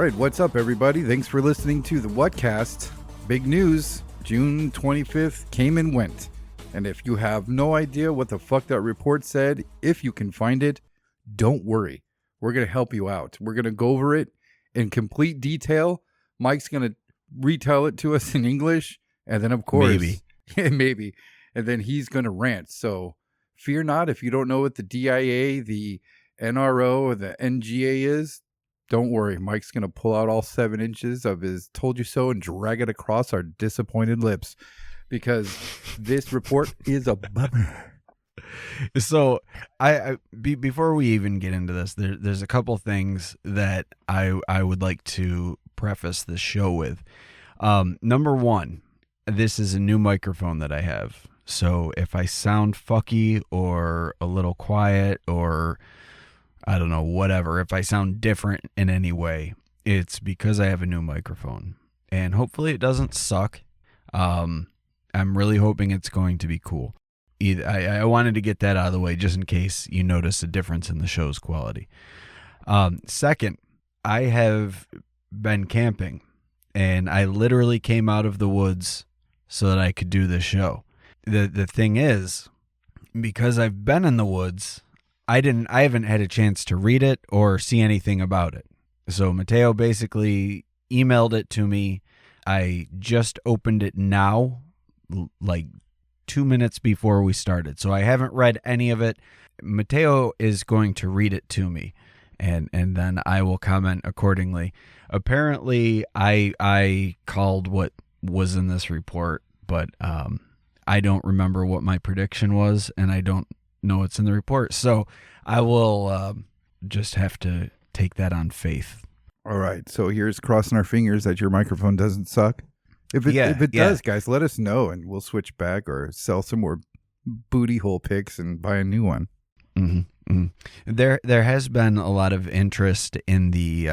right, what's up, everybody? Thanks for listening to the Whatcast. Big news, June 25th came and went. And if you have no idea what the fuck that report said, if you can find it, don't worry. We're going to help you out. We're going to go over it in complete detail. Mike's going to retell it to us in English. And then, of course, maybe. And then he's going to rant. So fear not if you don't know what the DIA, the NRO, or the NGA is. Don't worry, Mike's going to pull out all 7 inches of his told you so and drag it across our disappointed lips because this report is a bummer. So before we even get into this, there's a couple things that I would like to preface this show with. Number one, this is a new microphone that I have. So if I sound fucky or a little quiet or I don't know, whatever. If I sound different in any way, it's because I have a new microphone. And hopefully it doesn't suck. I'm really hoping it's going to be cool. I wanted to get that out of the way just in case you notice a difference in the show's quality. Second, I have been camping. And I literally came out of the woods so that I could do this show. The thing is, because I've been in the woods, I haven't had a chance to read it or see anything about it. So Mateo basically emailed it to me. I just opened it now, like 2 minutes before we started. So I haven't read any of it. Mateo is going to read it to me, and then I will comment accordingly. Apparently, I called what was in this report, but I don't remember what my prediction was, and I don't know what's in the report. So I will just have to take that on faith. All right. So here's crossing our fingers that your microphone doesn't suck. If it does, guys, let us know and we'll switch back or sell some more booty hole picks and buy a new one. Mm-hmm. Mm-hmm. There has been a lot of interest in the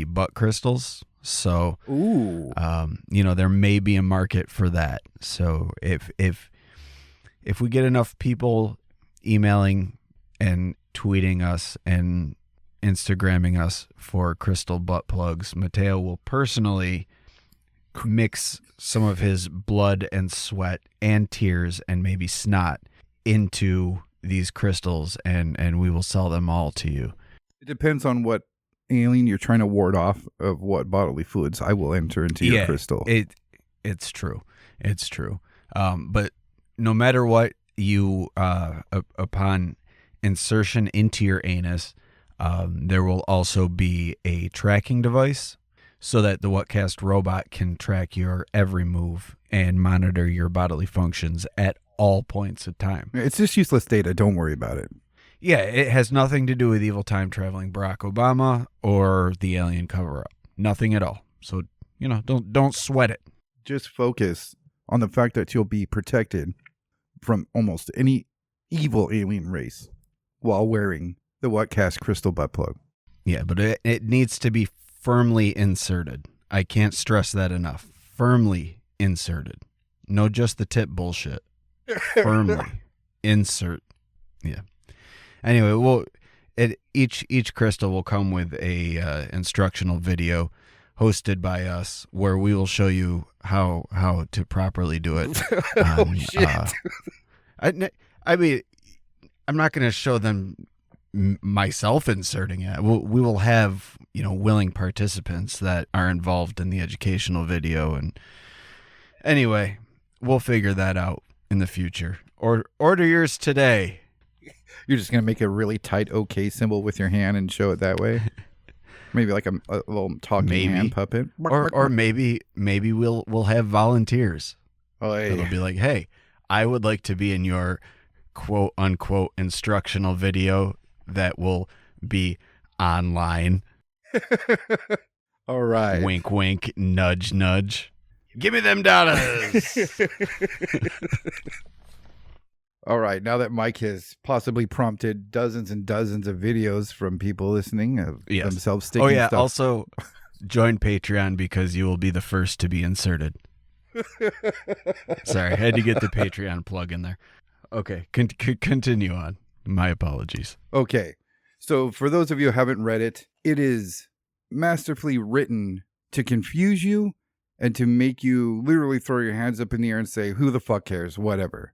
butt crystals. So, there may be a market for that. So if we get enough people emailing and tweeting us and Instagramming us for crystal butt plugs, Mateo will personally mix some of his blood and sweat and tears and maybe snot into these crystals and we will sell them all to you. It depends on what alien you're trying to ward off of what bodily fluids I will enter into your crystal. It's true. It's true. But no matter what you, upon insertion into your anus, there will also be a tracking device so that the Whatcast robot can track your every move and monitor your bodily functions at all points of time. It's just useless data. Don't worry about it. Yeah, it has nothing to do with evil time-traveling Barack Obama or the alien cover-up. Nothing at all. So, don't sweat it. Just focus on the fact that you'll be protected from almost any evil alien race while wearing the Whatcast crystal butt plug. Yeah, but it needs to be firmly inserted. I can't stress that enough. Firmly inserted. No just the tip bullshit. Firmly insert. Yeah. Anyway, each crystal will come with a instructional video hosted by us where we will show you how to properly do it. Shit. I mean, I'm not going to show them myself inserting it. We will have, willing participants that are involved in the educational video. And anyway, we'll figure that out in the future. Order yours today. You're just going to make a really tight OK symbol with your hand and show it that way? Maybe like a little talking hand puppet? Or maybe we'll have volunteers. Oh, hey. It'll be like, hey, I would like to be in your quote unquote instructional video that will be online. All right. Wink, wink, nudge, nudge. Give me them dollars. All right. Now that Mike has possibly prompted dozens and dozens of videos from people listening of themselves sticking stuff. Also join Patreon because you will be the first to be inserted. Sorry, I had to get the Patreon plug in there. Okay, continue on. My apologies. Okay. So for those of you who haven't read it, it is masterfully written to confuse you and to make you literally throw your hands up in the air and say, who the fuck cares, whatever.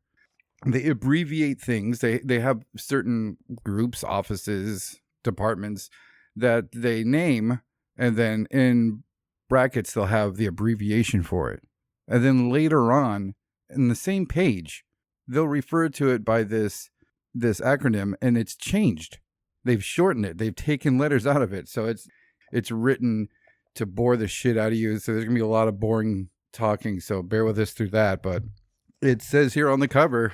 They abbreviate things. They have certain groups, offices, departments that they name, and then in brackets they'll have the abbreviation for it. And then later on, in the same page, they'll refer to it by this acronym, and it's changed. They've shortened it. They've taken letters out of it. So it's written to bore the shit out of you. So there's going to be a lot of boring talking. So bear with us through that. But it says here on the cover,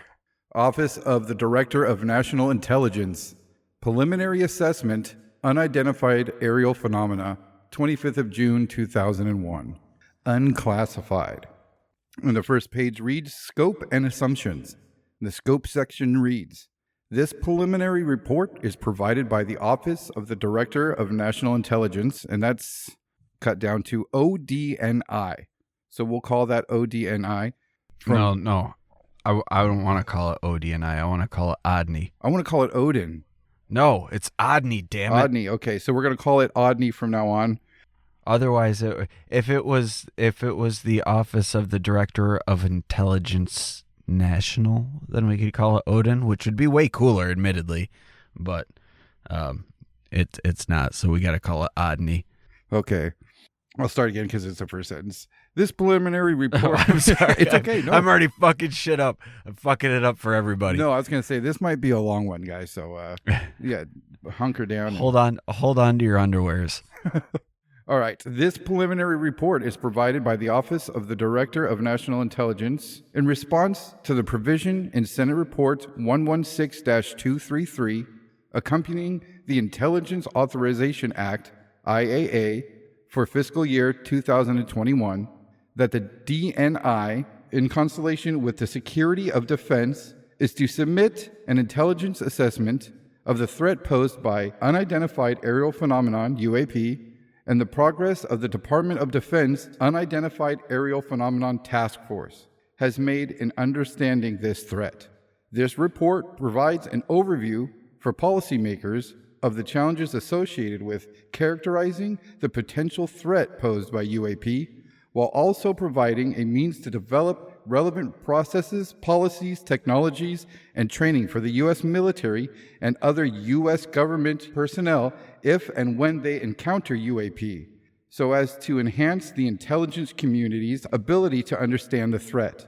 Office of the Director of National Intelligence, Preliminary Assessment, Unidentified Aerial Phenomena, 25th of June, 2001. Unclassified. And the first page reads, Scope and Assumptions. The scope section reads, this preliminary report is provided by the Office of the Director of National Intelligence, and that's cut down to ODNI. So we'll call that ODNI. No. I don't want to call it ODNI. I want to call it ODNI. I want to call it Odin. No, it's ODNI, damn it. ODNI. Okay, so we're going to call it ODNI from now on. Otherwise, if it was the Office of the Director of Intelligence National, then we could call it Odin, which would be way cooler, admittedly, but it's not. So we got to call it ODNI. Okay, I'll start again because it's the first sentence. This preliminary report. I'm sorry. It's okay. No. I'm already fucking shit up. I'm fucking it up for everybody. No, I was going to say this might be a long one, guys. So yeah, hunker down. Hold on to your underwears. All right. This preliminary report is provided by the Office of the Director of National Intelligence in response to the provision in Senate Report 116-233 accompanying the Intelligence Authorization Act, IAA, for fiscal year 2021, that the DNI, in consultation with the Secretary of Defense, is to submit an intelligence assessment of the threat posed by unidentified aerial phenomenon, UAP, and the progress of the Department of Defense Unidentified Aerial Phenomenon Task Force has made in understanding this threat. This report provides an overview for policymakers of the challenges associated with characterizing the potential threat posed by UAP, while also providing a means to develop relevant processes, policies, technologies, and training for the U.S. military and other U.S. government personnel if and when they encounter UAP, so as to enhance the intelligence community's ability to understand the threat.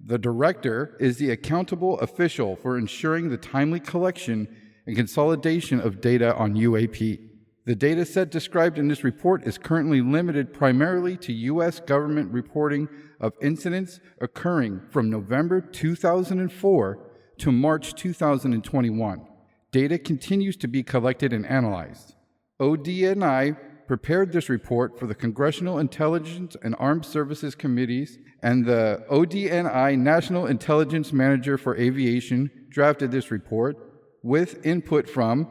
The director is the accountable official for ensuring the timely collection and consolidation of data on UAP. The data set described in this report is currently limited primarily to U.S. government reporting of incidents occurring from November 2004 to March 2021. Data continues to be collected and analyzed. ODNI prepared this report for the Congressional Intelligence and Armed Services Committees, and the ODNI National Intelligence Manager for Aviation drafted this report with input from...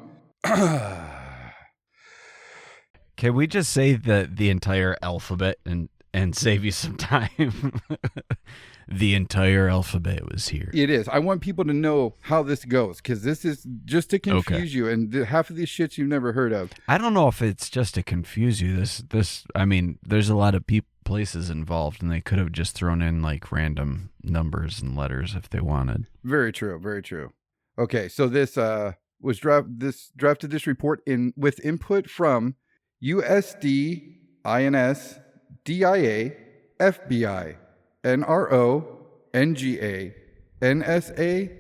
Can we just say the entire alphabet and save you some time? The entire alphabet was here. It is. I want people to know how this goes, because this is just to confuse you, and half of these shits you've never heard of. I don't know if it's just to confuse you. I mean, there's a lot of places involved, and they could have just thrown in like random numbers and letters if they wanted. Very true. Very true. Okay, so this drafted this report with input from USD, INS, DIA, FBI, NRO, NGA, NSA,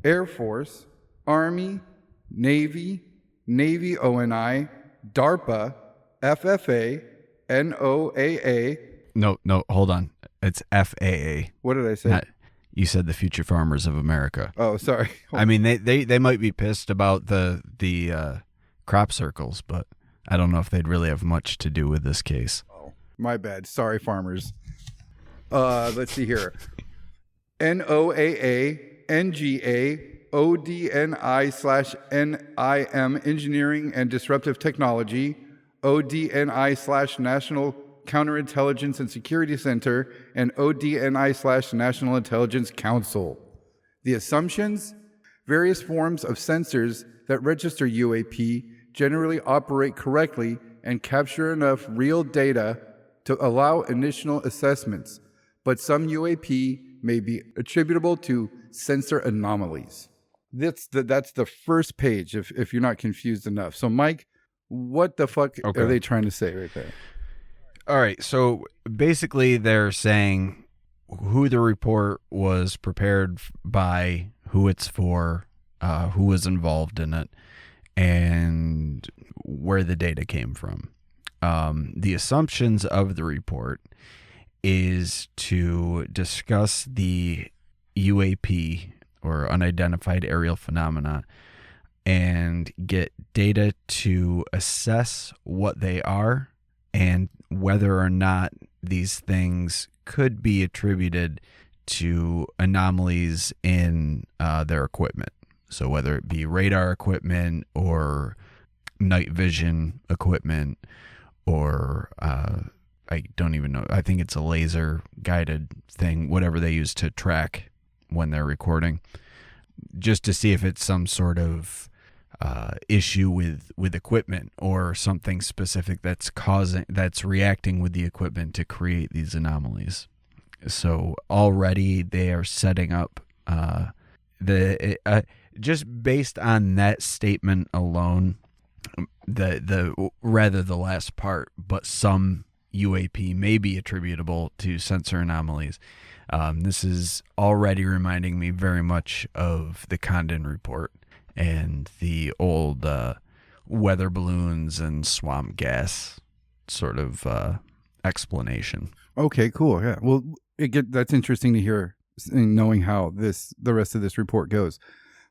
Air Force, Army, Navy, Navy ONI, DARPA, FFA, NOAA. No, hold on. It's FAA. What did I say? You said the Future Farmers of America. Oh, sorry. I mean, they might be pissed about the crop circles, but I don't know if they'd really have much to do with this case. Oh, my bad. Sorry, farmers. Let's see here. NOAA, NGA, ODNI/NIM Engineering and Disruptive Technology, ODNI/National Counterintelligence and Security Center, and ODNI/National Intelligence Council. The assumptions: various forms of sensors that register UAP generally operate correctly and capture enough real data to allow initial assessments, but some UAP may be attributable to sensor anomalies. That's the first page, if you're not confused enough. So, Mike, what the fuck are they trying to say right there? All right, so basically they're saying who the report was prepared by, who it's for, who was involved in it, and where the data came from. The assumptions of the report is to discuss the UAP, or Unidentified Aerial Phenomena, and get data to assess what they are and whether or not these things could be attributed to anomalies in their equipment. So whether it be radar equipment or night vision equipment, or I don't even know, I think it's a laser guided thing, whatever they use to track when they're recording, just to see if it's some sort of issue with equipment or something specific that's reacting with the equipment to create these anomalies. So already they are setting up just based on that statement alone, the last part, but some UAP may be attributable to sensor anomalies. This is already reminding me very much of the Condon report and the old weather balloons and swamp gas sort of explanation. Okay, cool. Yeah. Well, that's interesting to hear, knowing how the rest of this report goes.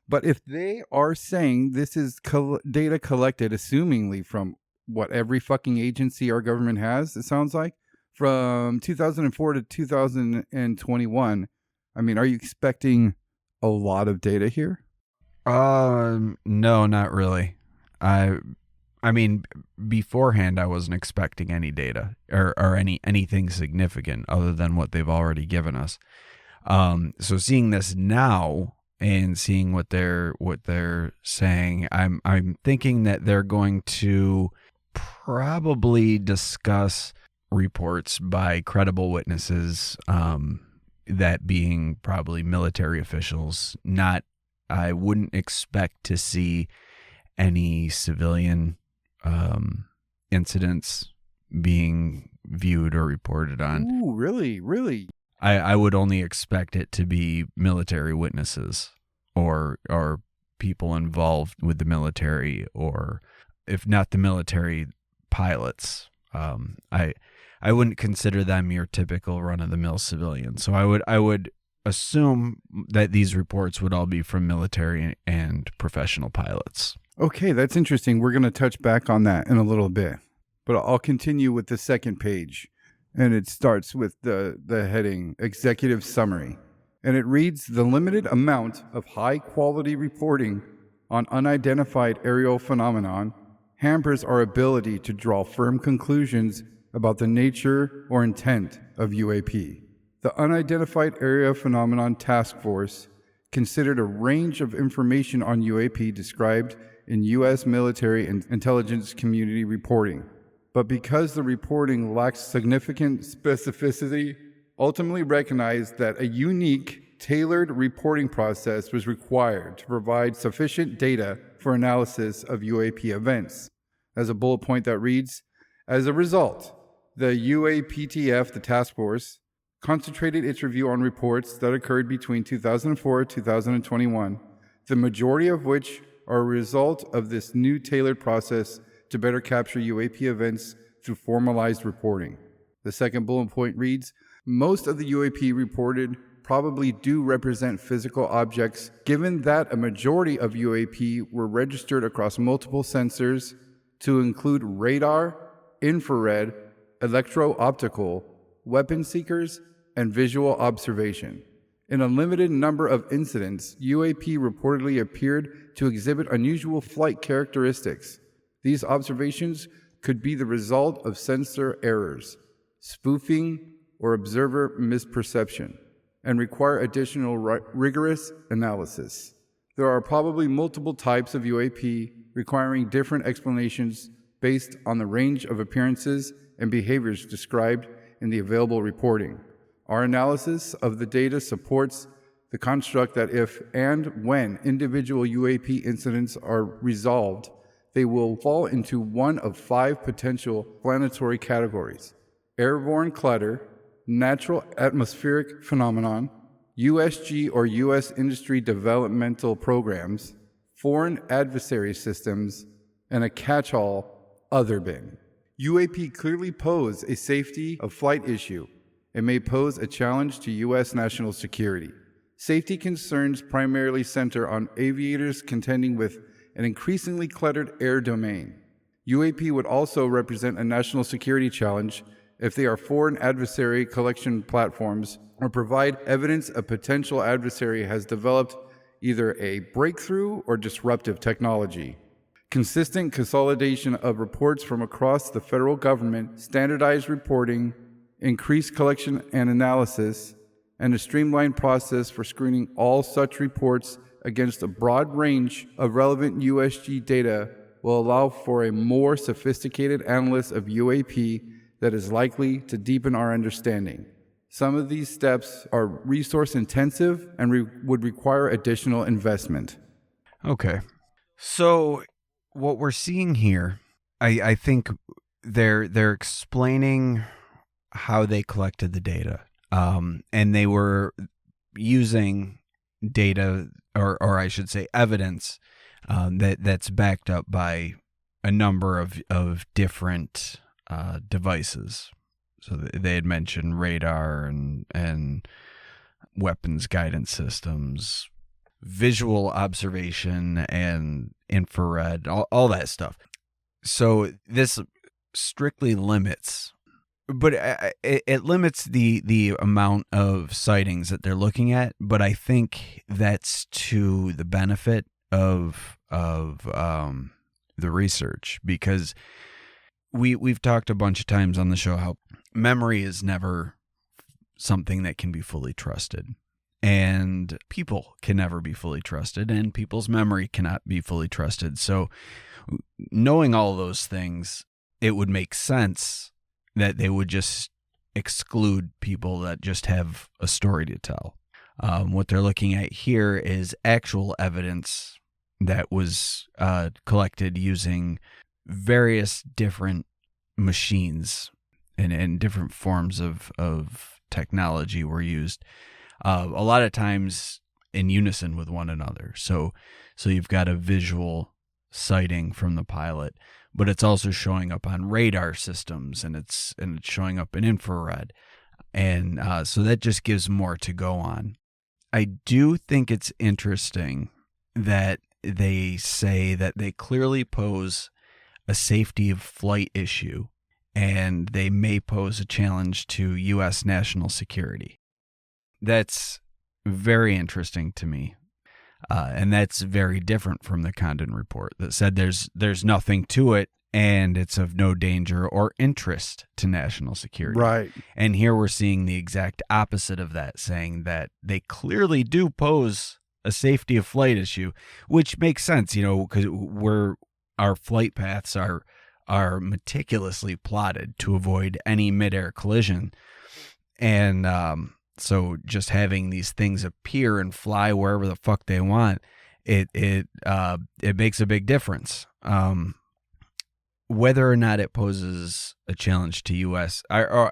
But if they are saying this is data collected, assumingly from what every fucking agency our government has, it sounds like, from 2004 to 2021, I mean, are you expecting a lot of data here? No, not really. I mean, beforehand, I wasn't expecting any data or anything significant other than what they've already given us. So seeing this now and seeing what they're saying, I'm thinking that they're going to probably discuss reports by credible witnesses, that being probably military officials. I wouldn't expect to see any civilian incidents being viewed or reported on. Ooh, really? Really? I would only expect it to be military witnesses or people involved with the military, or if not the military, pilots. I wouldn't consider them your typical run-of-the-mill civilian. So I would assume that these reports would all be from military and professional pilots. Okay, that's interesting. We're going to touch back on that in a little bit. But I'll continue with the second page. And it starts with the heading, Executive Summary. And it reads, the limited amount of high-quality reporting on unidentified aerial phenomenon hampers our ability to draw firm conclusions about the nature or intent of UAP. The Unidentified Aerial Phenomenon Task Force considered a range of information on UAP described in U.S. military and intelligence community reporting. But because the reporting lacks significant specificity, ultimately recognized that a unique, tailored reporting process was required to provide sufficient data for analysis of UAP events. As a bullet point that reads, as a result, the UAPTF, the task force, concentrated its review on reports that occurred between 2004 and 2021, the majority of which are a result of this new tailored process to better capture UAP events through formalized reporting. The second bullet point reads, most of the UAP reported probably do represent physical objects, given that a majority of UAP were registered across multiple sensors to include radar, infrared, electro-optical, weapon seekers, and visual observation. In a limited number of incidents, UAP reportedly appeared to exhibit unusual flight characteristics. These observations could be the result of sensor errors, spoofing, or observer misperception, and require additional rigorous analysis. There are probably multiple types of UAP requiring different explanations based on the range of appearances and behaviors described in the available reporting. Our analysis of the data supports the construct that if and when individual UAP incidents are resolved, they will fall into one of 5 potential explanatory categories: airborne clutter, natural atmospheric phenomenon, USG or U.S. industry developmental programs, foreign adversary systems, and a catch-all other bin. UAP clearly pose a safety of flight issue and may pose a challenge to U.S. national security. Safety concerns primarily center on aviators contending with an increasingly cluttered air domain. UAP would also represent a national security challenge if they are foreign adversary collection platforms or provide evidence a potential adversary has developed either a breakthrough or disruptive technology. Consistent consolidation of reports from across the federal government, standardized reporting, increased collection and analysis, and a streamlined process for screening all such reports against a broad range of relevant USG data will allow for a more sophisticated analysis of UAP that is likely to deepen our understanding. Some of these steps are resource intensive and would require additional investment. Okay. So what we're seeing here, I think they're explaining how they collected the data. And they were using data, or I should say evidence, that's backed up by a number of different devices. So they had mentioned radar and weapons guidance systems, visual observation and infrared, all that stuff. So this strictly limits, but it limits the amount of sightings that they're looking at. But I think that's to the benefit of the research, because we've talked a bunch of times on the show how memory is never something that can be fully trusted, and people can never be fully trusted, and people's memory cannot be fully trusted. So knowing all those things, it would make sense that they would just exclude people that just have a story to tell. What they're looking at here is actual evidence that was collected using various different machines, and different forms of technology were used, a lot of times in unison with one another. So you've got a visual sighting from the pilot, but it's also showing up on radar systems, and it's showing up in infrared, and so that just gives more to go on. I do think it's interesting that they say that they clearly pose a safety of flight issue, and they may pose a challenge to U.S. national security. That's very interesting to me. And that's very different from the Condon report that said there's nothing to it and it's of no danger or interest to national security. Right. And here we're seeing the exact opposite of that, saying that they clearly do pose a safety of flight issue, which makes sense, because our flight paths are meticulously plotted to avoid any midair collision. And so just having these things appear and fly wherever the fuck they want, it makes a big difference. Whether or not it poses a challenge to U.S., I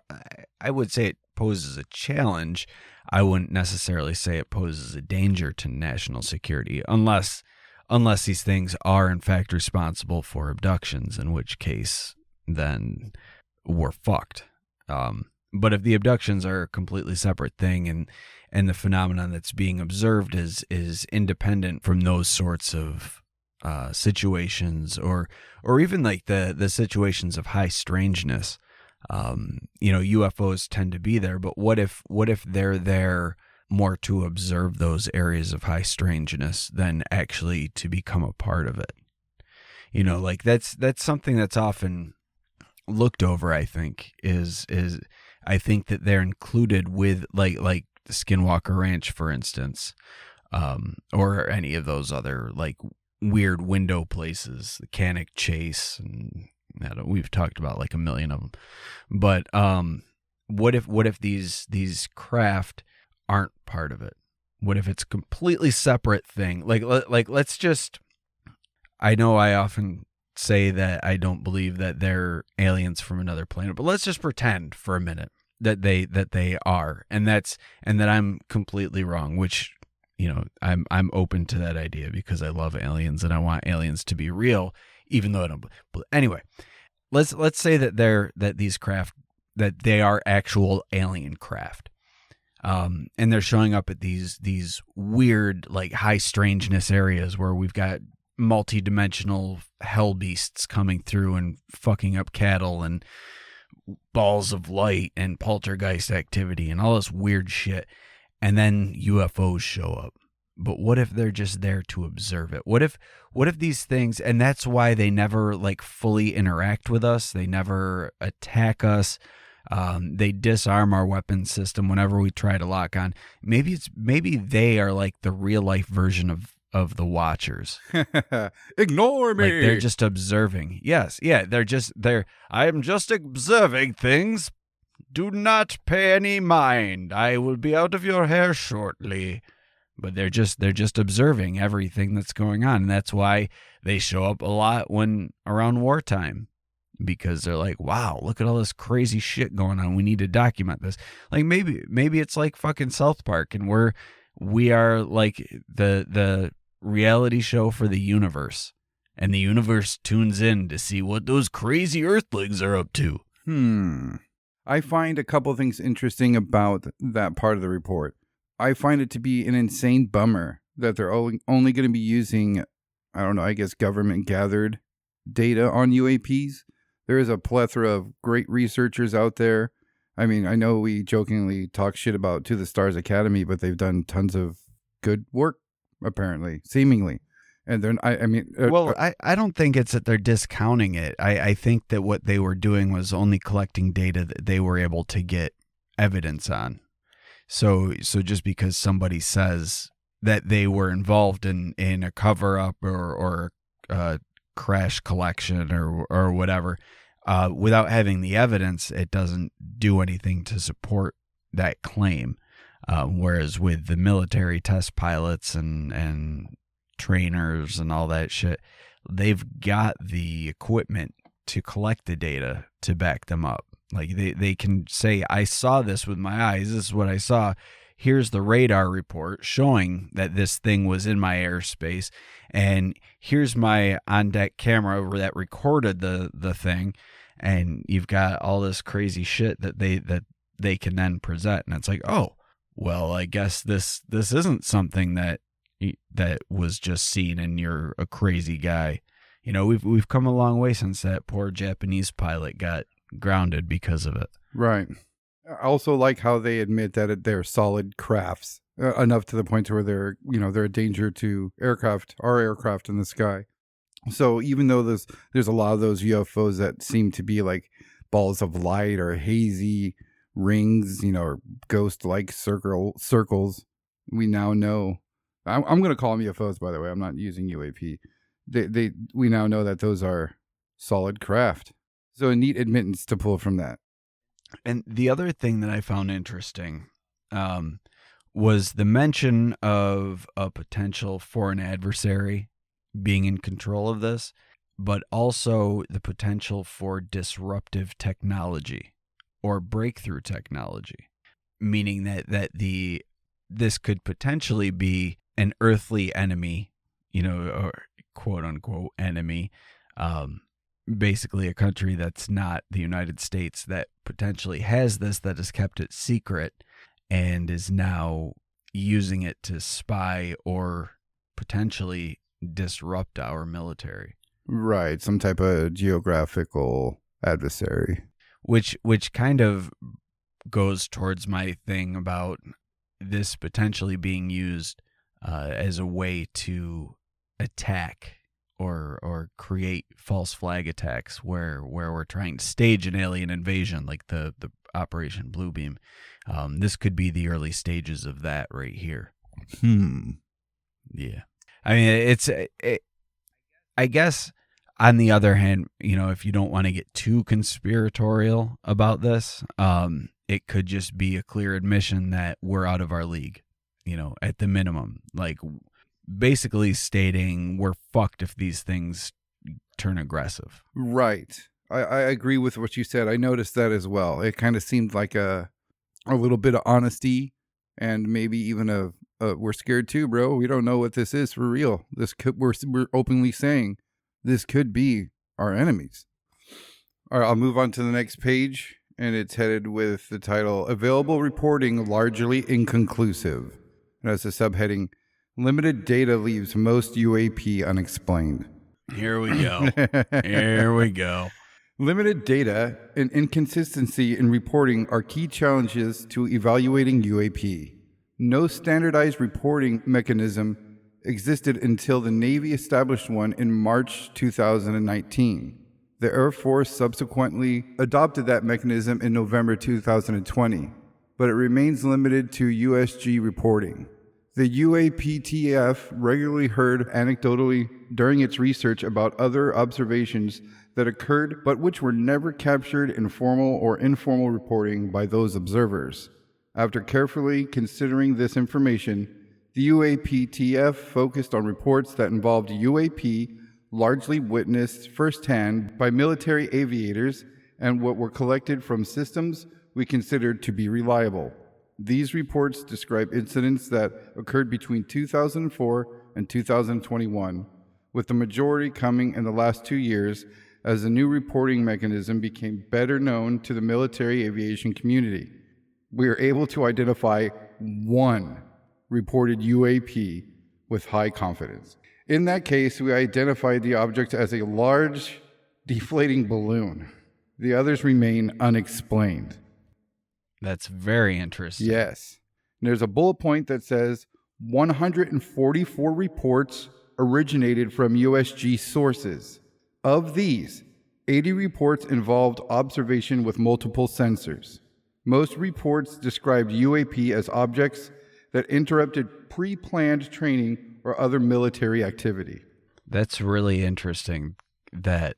would say it poses a challenge. I wouldn't necessarily say it poses a danger to national security, unless these things are in fact responsible for abductions, in which case then we're fucked. But if the abductions are a completely separate thing, and the phenomenon that's being observed is independent from those sorts of situations, or even like the situations of high strangeness, UFOs tend to be there. But what if they're there more to observe those areas of high strangeness than actually to become a part of it? Like that's something that's often looked over. I think I think that they're included with like the Skinwalker Ranch, for instance, or any of those other like weird window places, the Cannock Chase, and we've talked about like a million of them. But what if these craft aren't part of it? What if it's a completely separate thing? Like let's just. I know I often say that I don't believe that they're aliens from another planet, but let's just pretend for a minute that they are, and that I'm completely wrong, which, I'm open to that idea because I love aliens and I want aliens to be real, even though I don't. But anyway, let's say that these craft, that they are actual alien craft, and they're showing up at these weird, like, high strangeness areas where we've got multi-dimensional hell beasts coming through and fucking up cattle and balls of light and poltergeist activity and all this weird shit. And then UFOs show up. But what if they're just there to observe it? What if these things, and that's why they never like fully interact with us. They never attack us. They disarm our weapon system whenever we try to lock on. Maybe they are like the real life version of the Watchers. Ignore me. Like they're just observing. Yes, yeah, I am just observing things. Do not pay any mind. I will be out of your hair shortly. But they're just observing everything that's going on. And that's why they show up a lot when around wartime. Because they're like, wow, look at all this crazy shit going on. We need to document this. Like maybe it's like fucking South Park, and we are like the reality show for the universe, and the universe tunes in to see what those crazy earthlings are up to. I find a couple things interesting about that part of the report. I find it to be an insane bummer that they're only going to be using, I don't know, I guess government gathered data on UAPs. There is a plethora of great researchers out there. I mean, I know we jokingly talk shit about To the Stars Academy, but they've done tons of good work, apparently, seemingly. And they're, I don't think it's that they're discounting it. I think that what they were doing was only collecting data that they were able to get evidence on. So just because somebody says that they were involved in a cover-up or crash collection or whatever, without having the evidence, it doesn't do anything to support that claim. Whereas with the military test pilots and trainers and all that shit, they've got the equipment to collect the data to back them up. Like they can say, I saw this with my eyes. This is what I saw. Here's the radar report showing that this thing was in my airspace. And here's my on-deck camera that recorded the thing. And you've got all this crazy shit that they can then present. And it's like, oh, well, I guess this isn't something that was just seen and you're a crazy guy. We've come a long way since that poor Japanese pilot got grounded because of it. Right. I also like how they admit that they're solid crafts, enough to the point where they're a danger to our aircraft in the sky. So even though there's a lot of those UFOs that seem to be like balls of light or hazy rings, or ghost-like circles, we now know. I'm going to call them UFOs, by the way. I'm not using UAP. We now know that those are solid craft. So a neat admittance to pull from that. And the other thing that I found interesting was the mention of a potential foreign adversary being in control of this, but also the potential for disruptive technology or breakthrough technology, meaning that this could potentially be an earthly enemy, or quote unquote enemy, basically a country that's not the United States that potentially has this, that has kept it secret and is now using it to spy or potentially disrupt our military. Right, some type of geographical adversary. Which kind of goes towards my thing about this potentially being used as a way to attack or create false flag attacks where we're trying to stage an alien invasion, like the Operation Bluebeam. This could be the early stages of that right here. Yeah. I mean, I guess On the other hand, if you don't want to get too conspiratorial about this, it could just be a clear admission that we're out of our league, at the minimum. Like, basically stating we're fucked if these things turn aggressive. Right. I agree with what you said. I noticed that as well. It kind of seemed like a little bit of honesty, and maybe even we're scared too, bro. We don't know what this is for real. We're openly saying this could be our enemies. All right, I'll move on to the next page, and it's headed with the title, Available Reporting Largely Inconclusive. It has the subheading, Limited Data Leaves Most UAP Unexplained. Here we go. Here we go. Limited data and inconsistency in reporting are key challenges to evaluating UAP. No standardized reporting mechanism existed until the Navy established one in March 2019. The Air Force subsequently adopted that mechanism in November 2020, but it remains limited to USG reporting. The UAPTF regularly heard anecdotally during its research about other observations that occurred but which were never captured in formal or informal reporting by those observers. After carefully considering this information, the UAPTF focused on reports that involved UAP largely witnessed firsthand by military aviators and what were collected from systems we considered to be reliable. These reports describe incidents that occurred between 2004 and 2021, with the majority coming in the last 2 years as the new reporting mechanism became better known to the military aviation community. We are able to identify one reported UAP with high confidence. In that case, we identified the object as a large deflating balloon. The others remain unexplained. That's very interesting. Yes. And there's a bullet point that says 144 reports originated from USG sources. Of these, 80 reports involved observation with multiple sensors. Most reports described UAP as objects that interrupted pre-planned training or other military activity. That's really interesting that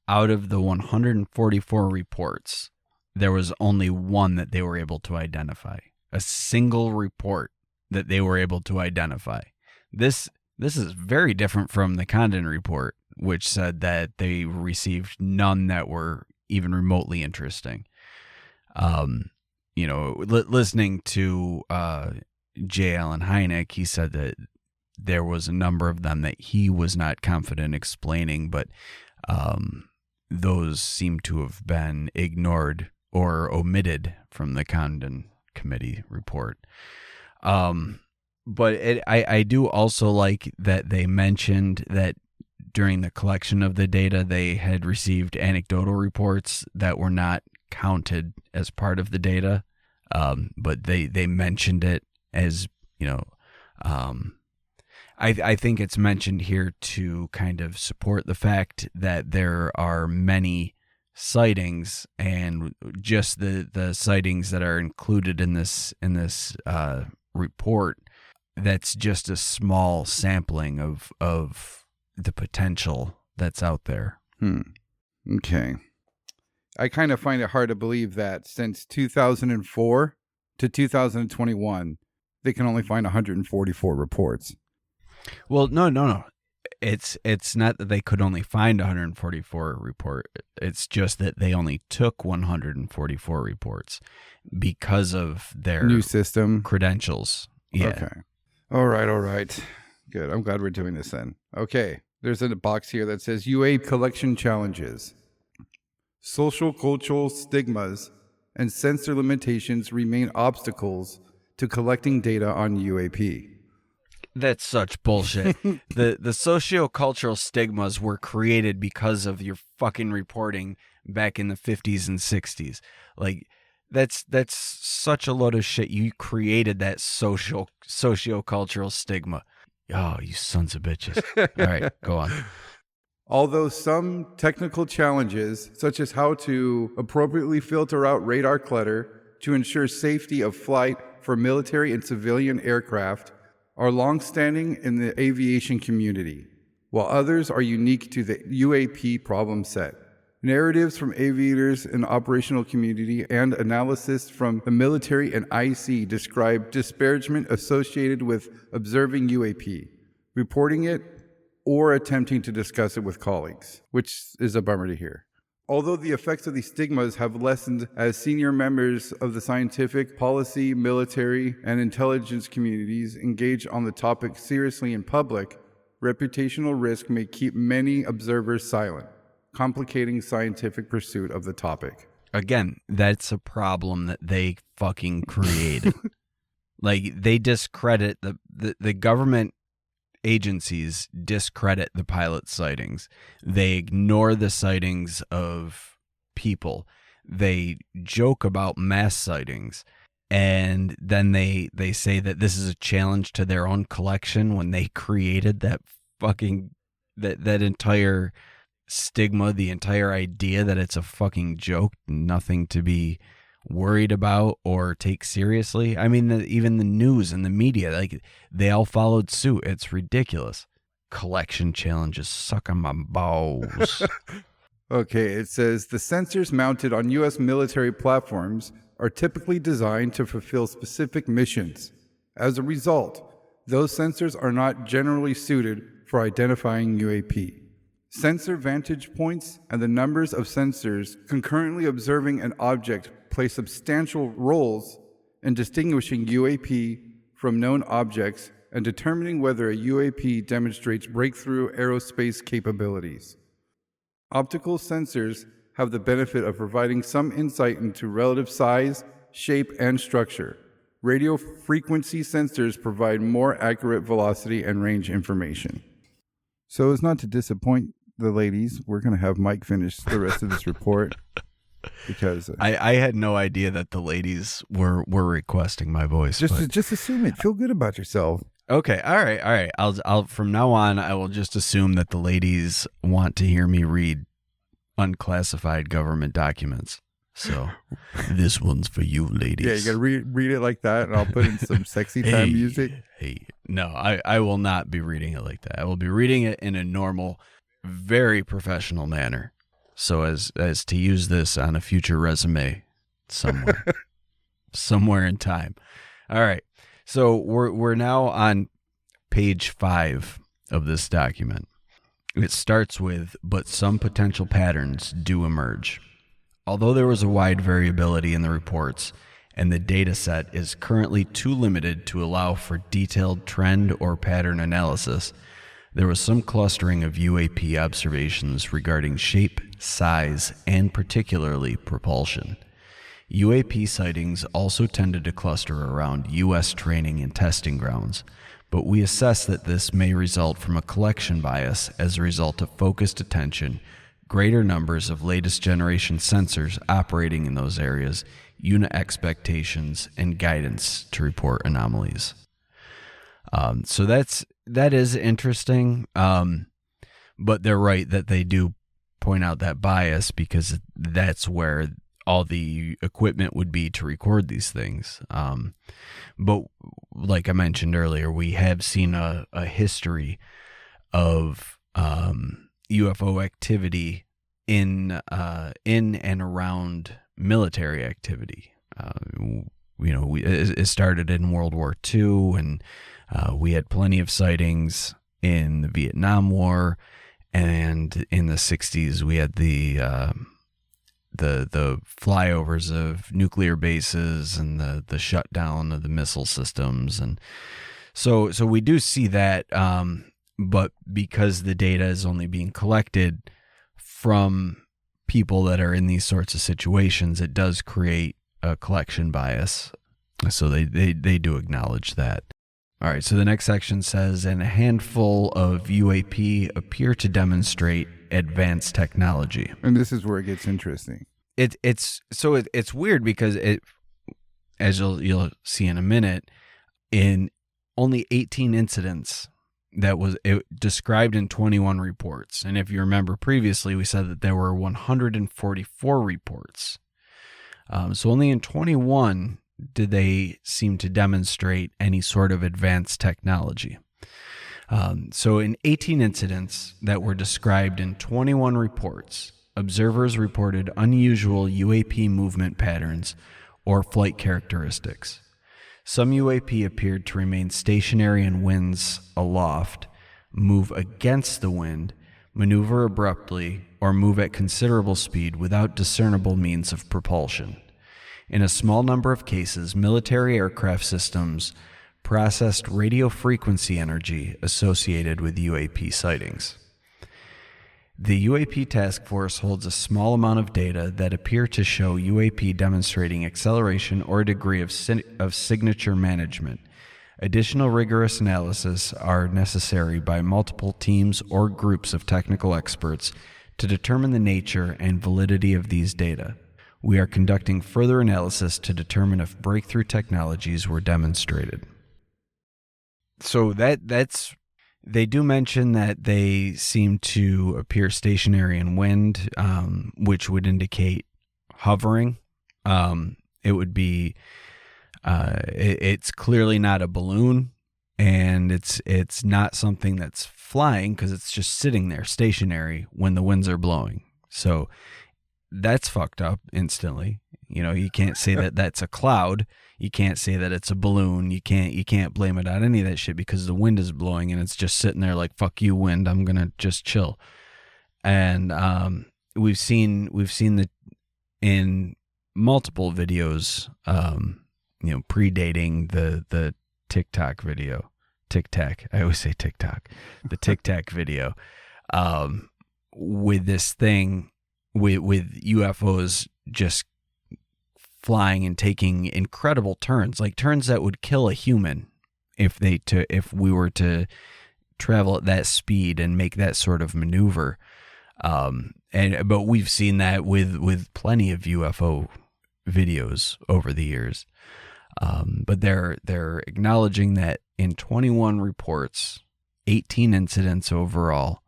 out of the 144 reports, there was only one that they were able to identify. A single report that they were able to identify. This is very different from the Condon report, which said that they received none that were even remotely interesting. Listening to J. Allen Hynek, he said that there was a number of them that he was not confident explaining, but those seem to have been ignored or omitted from the Condon Committee report. But I do also like that they mentioned that during the collection of the data, they had received anecdotal reports that were not counted as part of the data, but they mentioned it as, I think it's mentioned here to kind of support the fact that there are many sightings, and just the sightings that are included in this report, that's just a small sampling of the potential that's out there. Okay. I kind of find it hard to believe that since 2004 to 2021, they can only find 144 reports. Well, no. It's not that they could only find 144 report. It's just that they only took 144 reports because of their new system credentials. Yeah. Okay. All right. Good. I'm glad we're doing this then. Okay. There's a box here that says UA collection challenges. Social cultural stigmas and sensor limitations remain obstacles to collecting data on UAP. That's such bullshit. The socio-cultural stigmas were created because of your fucking reporting back in the 50s and 60s. Like, that's such a load of shit. You created that socio-cultural stigma. Oh, you sons of bitches. All right, go on. Although some technical challenges, such as how to appropriately filter out radar clutter to ensure safety of flight for military and civilian aircraft, are long-standing in the aviation community. while others are unique to the UAP problem set. Narratives from aviators in the operational community and analysis from the military and IC describe disparagement associated with observing UAP, reporting it, or attempting to discuss it with colleagues, which is a bummer to hear. Although the effects of these stigmas have lessened as senior members of the scientific, policy, military, and intelligence communities engage on the topic seriously in public, reputational risk may keep many observers silent, complicating scientific pursuit of the topic. Again, that's a problem that they fucking created. Like, they discredit the government agencies discredit the pilot sightings. They ignore the sightings of people. They joke about mass sightings. And then they say that this is a challenge to their own collection when they created that fucking, that entire stigma, the entire idea that it's a fucking joke, nothing to be worried about or take seriously. I mean, even the news and the media, like, they all followed suit. It's ridiculous. Collection challenges suck on my balls. Okay, it says the sensors mounted on U.S. military platforms are typically designed to fulfill specific missions. As a result, those sensors are not generally suited for identifying UAP. Sensor vantage points and the numbers of sensors concurrently observing an object play substantial roles in distinguishing UAP from known objects and determining whether a UAP demonstrates breakthrough aerospace capabilities. Optical sensors have the benefit of providing some insight into relative size, shape, and structure. Radio frequency sensors provide more accurate velocity and range information. So as not to disappoint the ladies, we're going to have Mike finish the rest of this report because I had no idea that the ladies were requesting my voice. Just assume it. Feel good about yourself. Okay, all right. I'll from now on I will just assume that the ladies want to hear me read unclassified government documents. So this one's for you, ladies. Yeah, you gotta read it like that, and I'll put in some sexy time music. Hey, no, I will not be reading it like that. I will be reading it in a normal, very professional manner, so as to use this on a future resume somewhere in time. All right, so we're now on page 5 of this document. It starts with, but some potential patterns do emerge. Although there was a wide variability in the reports, and the data set is currently too limited to allow for detailed trend or pattern analysis, there was some clustering of UAP observations regarding shape, size, and particularly propulsion. UAP sightings also tended to cluster around U.S. training and testing grounds, but we assess that this may result from a collection bias as a result of focused attention, greater numbers of latest generation sensors operating in those areas, unit expectations, and guidance to report anomalies. So that is interesting, but they're right that they do point out that bias because that's where all the equipment would be to record these things. But like I mentioned earlier, we have seen a history of UFO activity in and around military activity. It started in World War II, and we had plenty of sightings in the Vietnam War, and in the 60s we had the flyovers of nuclear bases and the shutdown of the missile systems, and so we do see that. But because the data is only being collected from people that are in these sorts of situations, it does create a collection bias. So they do acknowledge that. All right, so the next section says, and a handful of UAP appear to demonstrate advanced technology. And this is where it gets interesting. It's weird because it, as you'll see in a minute, in only 18 incidents that was described in 21 reports. And if you remember previously, we said that there were 144 reports. So only in 21 did they seem to demonstrate any sort of advanced technology. So in 18 incidents that were described in 21 reports, observers reported unusual UAP movement patterns or flight characteristics. Some UAP appeared to remain stationary in winds aloft, move against the wind, maneuver abruptly, or move at considerable speed without discernible means of propulsion. In a small number of cases, military aircraft systems processed radio frequency energy associated with UAP sightings. The UAP task force holds a small amount of data that appear to show UAP demonstrating acceleration or degree of signature management. Additional rigorous analysis are necessary by multiple teams or groups of technical experts to determine the nature and validity of these data. We are conducting further analysis to determine if breakthrough technologies were demonstrated. So that's they do mention that they seem to appear stationary in wind, which would indicate hovering. It would be it's clearly not a balloon, and it's not something that's flying because it's just sitting there stationary when the winds are blowing. So that's fucked up instantly. You know, you can't say that that's a cloud. You can't say that it's a balloon. You can't blame it on any of that shit because the wind is blowing and it's just sitting there like, fuck you, wind, I'm gonna just chill. And we've seen that in multiple videos, predating the TikTok video. Tic-tac. I always say TikTok. The Tic-tac video. With this thing with UFOs just flying and taking incredible turns, like turns that would kill a human if we were to travel at that speed and make that sort of maneuver. But we've seen that with plenty of UFO videos over the years. But they're acknowledging that in 21 reports, 18 incidents overall,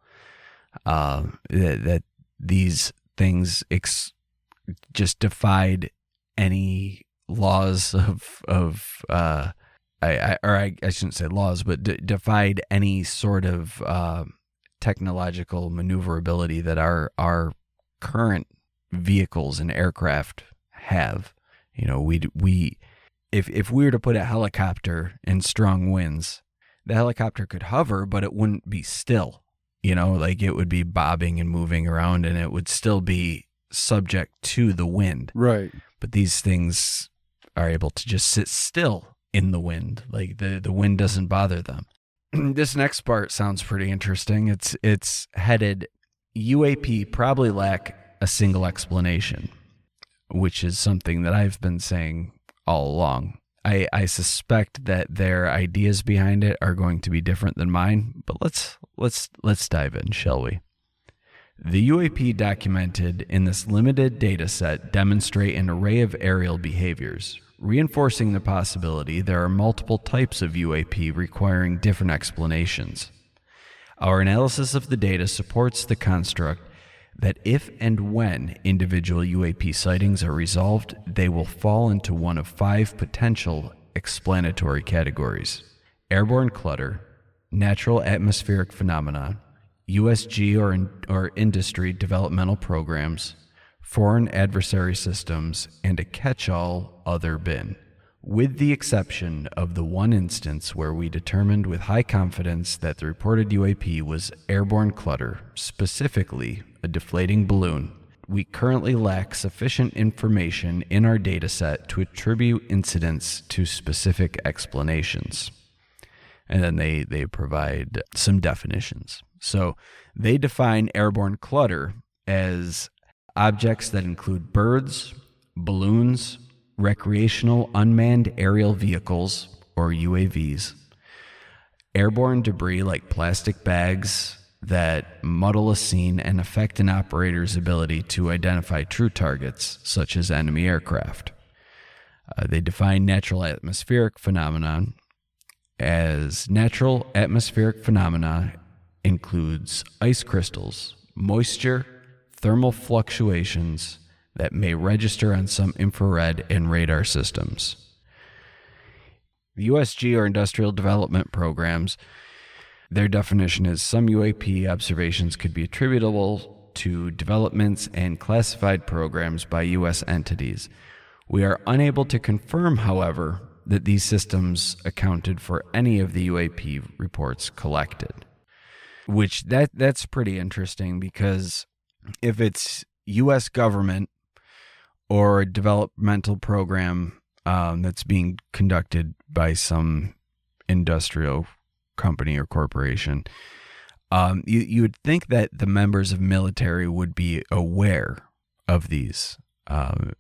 that these things just defied any laws I shouldn't say laws, but defied any sort of technological maneuverability that our current vehicles and aircraft have. You know, if we were to put a helicopter in strong winds, the helicopter could hover, but it wouldn't be still. You know, like it would be bobbing and moving around, and it would still be subject to the wind. Right. But these things are able to just sit still in the wind. Like the wind doesn't bother them. This next part sounds pretty interesting. It's headed UAP probably lack a single explanation, which is something that I've been saying all along. I suspect that their ideas behind it are going to be different than mine, but let's dive in, shall we? The UAP documented in this limited data set demonstrate an array of aerial behaviors, reinforcing the possibility there are multiple types of UAP requiring different explanations. Our analysis of the data supports the construct that if and when individual UAP sightings are resolved, they will fall into one of 5 potential explanatory categories: airborne clutter, natural atmospheric phenomena, USG or industry developmental programs, foreign adversary systems, and a catch-all other bin, with the exception of the one instance where we determined with high confidence that the reported UAP was airborne clutter, specifically a deflating balloon. We currently lack sufficient information in our data set to attribute incidents to specific explanations. And then they provide some definitions. So they define airborne clutter as objects that include birds, balloons, recreational unmanned aerial vehicles, or UAVs, airborne debris like plastic bags that muddle a scene and affect an operator's ability to identify true targets, such as enemy aircraft. They define natural atmospheric phenomenon as natural atmospheric phenomena includes ice crystals, moisture, thermal fluctuations that may register on some infrared and radar systems. The USG or industrial development programs Their definition is some UAP observations could be attributable to developments and classified programs by U.S. entities. We are unable to confirm, however, that these systems accounted for any of the UAP reports collected. Which that's pretty interesting, because if it's U.S. government or a developmental program that's being conducted by some industrial company or corporation, you would think that the members of military would be aware of these,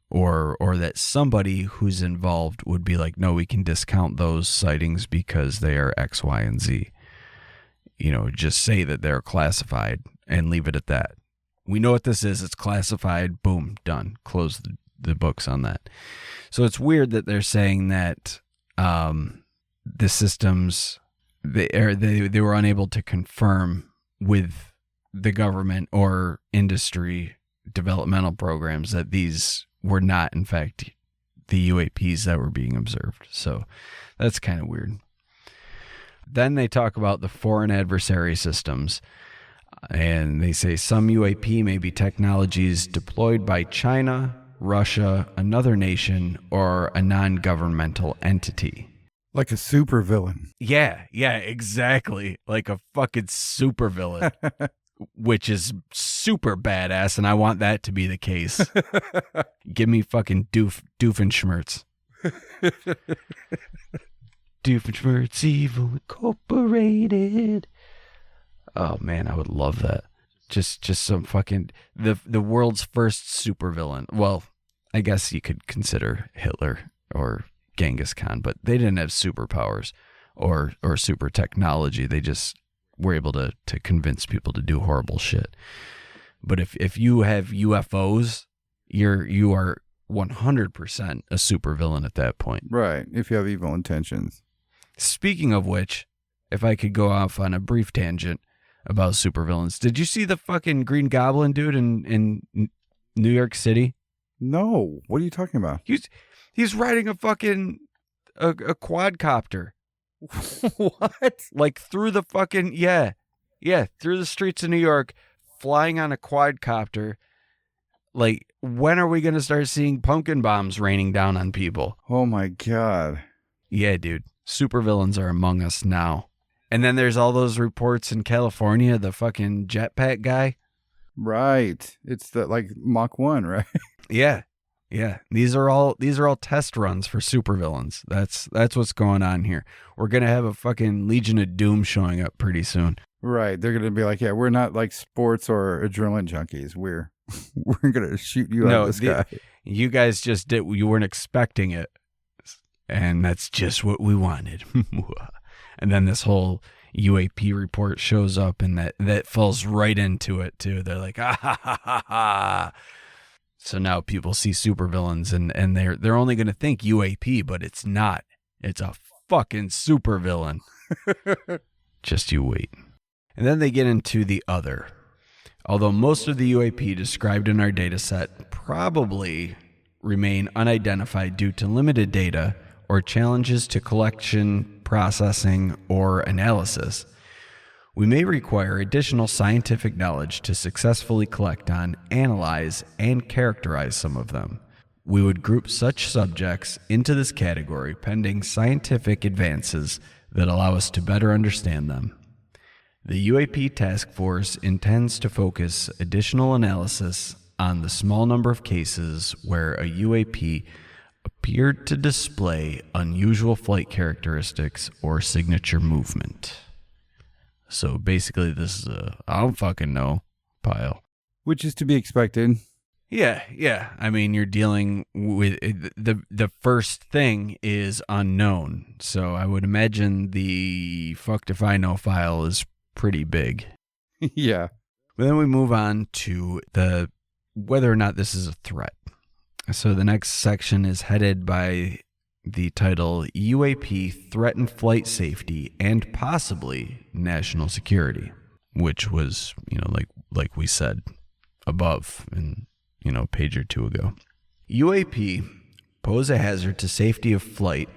or that somebody who's involved would be like, no, we can discount those sightings because they are X, Y, and Z. You know, just say that they're classified and leave it at that. We know what this is. It's classified. Boom, done. Close the books on that. So it's weird that they're saying that the systems, they were unable to confirm with the government or industry developmental programs that these were not, in fact, the UAPs that were being observed. So that's kind of weird. Then they talk about the foreign adversary systems, and they say some UAP may be technologies deployed by China, Russia, another nation, or a non-governmental entity. Like a supervillain. Yeah, exactly. Like a fucking supervillain, which is super badass, and I want that to be the case. Give me fucking Doofenshmirtz. Doofenshmirtz Evil Incorporated. Oh man, I would love that. Just some fucking the world's first supervillain. Well, I guess you could consider Hitler or Genghis Khan, but they didn't have superpowers or super technology. They just were able to convince people to do horrible shit. But if you have UFOs, you are 100% a supervillain at that point. Right, if you have evil intentions. Speaking of which, if I could go off on a brief tangent about supervillains, did you see the fucking Green Goblin dude in New York City? No, what are you talking about? He's riding a fucking a quadcopter. What? Like through the fucking through the streets of New York, flying on a quadcopter. Like, when are we gonna start seeing pumpkin bombs raining down on people? Oh my god. Yeah, dude. Supervillains are among us now. And then there's all those reports in California, the fucking jetpack guy. Right. It's the like Mach 1, right? Yeah. These are all test runs for supervillains. That's what's going on here. We're gonna have a fucking Legion of Doom showing up pretty soon. Right. They're gonna be like, yeah, we're not like sports or adrenaline junkies. We're gonna shoot you out of the sky. You guys just did. You weren't expecting it, and that's just what we wanted. And then this whole UAP report shows up, and that falls right into it too. They're like, ah ha ha ha ha. So now people see supervillains, and they're only going to think UAP, but it's not. It's a fucking supervillain. Just you wait. And then they get into the other. Although most of the UAP described in our data set probably remain unidentified due to limited data or challenges to collection, processing, or analysis, we may require additional scientific knowledge to successfully collect on, analyze, and characterize some of them. We would group such subjects into this category pending scientific advances that allow us to better understand them. The UAP task force intends to focus additional analysis on the small number of cases where a UAP appeared to display unusual flight characteristics or signature movement. So basically this is I don't fucking know pile. Which is to be expected. Yeah. I mean, you're dealing with the first thing is unknown. So I would imagine the fucked if I know file is pretty big. Yeah. But then we move on to the whether or not this is a threat. So the next section is headed by the title UAP Threaten Flight Safety and Possibly National Security, which was, like we said above in, a page or two ago. UAP pose a hazard to safety of flight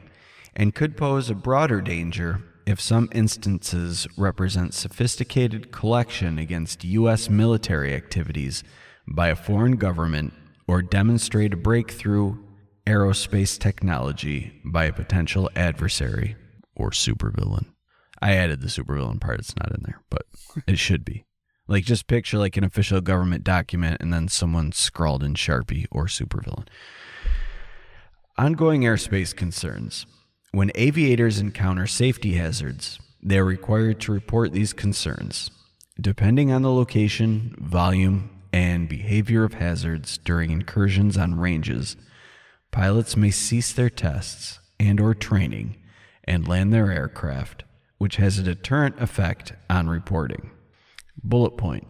and could pose a broader danger if some instances represent sophisticated collection against U.S. military activities by a foreign government or demonstrate a breakthrough aerospace technology by a potential adversary or supervillain. I added the supervillain part. It's not in there, but it should be. Like, just picture like an official government document and then someone scrawled in Sharpie or supervillain. Ongoing airspace concerns. When aviators encounter safety hazards, they are required to report these concerns. Depending on the location, volume, and behavior of hazards during incursions on ranges, pilots may cease their tests and/or training and land their aircraft, which has a deterrent effect on reporting. Bullet point.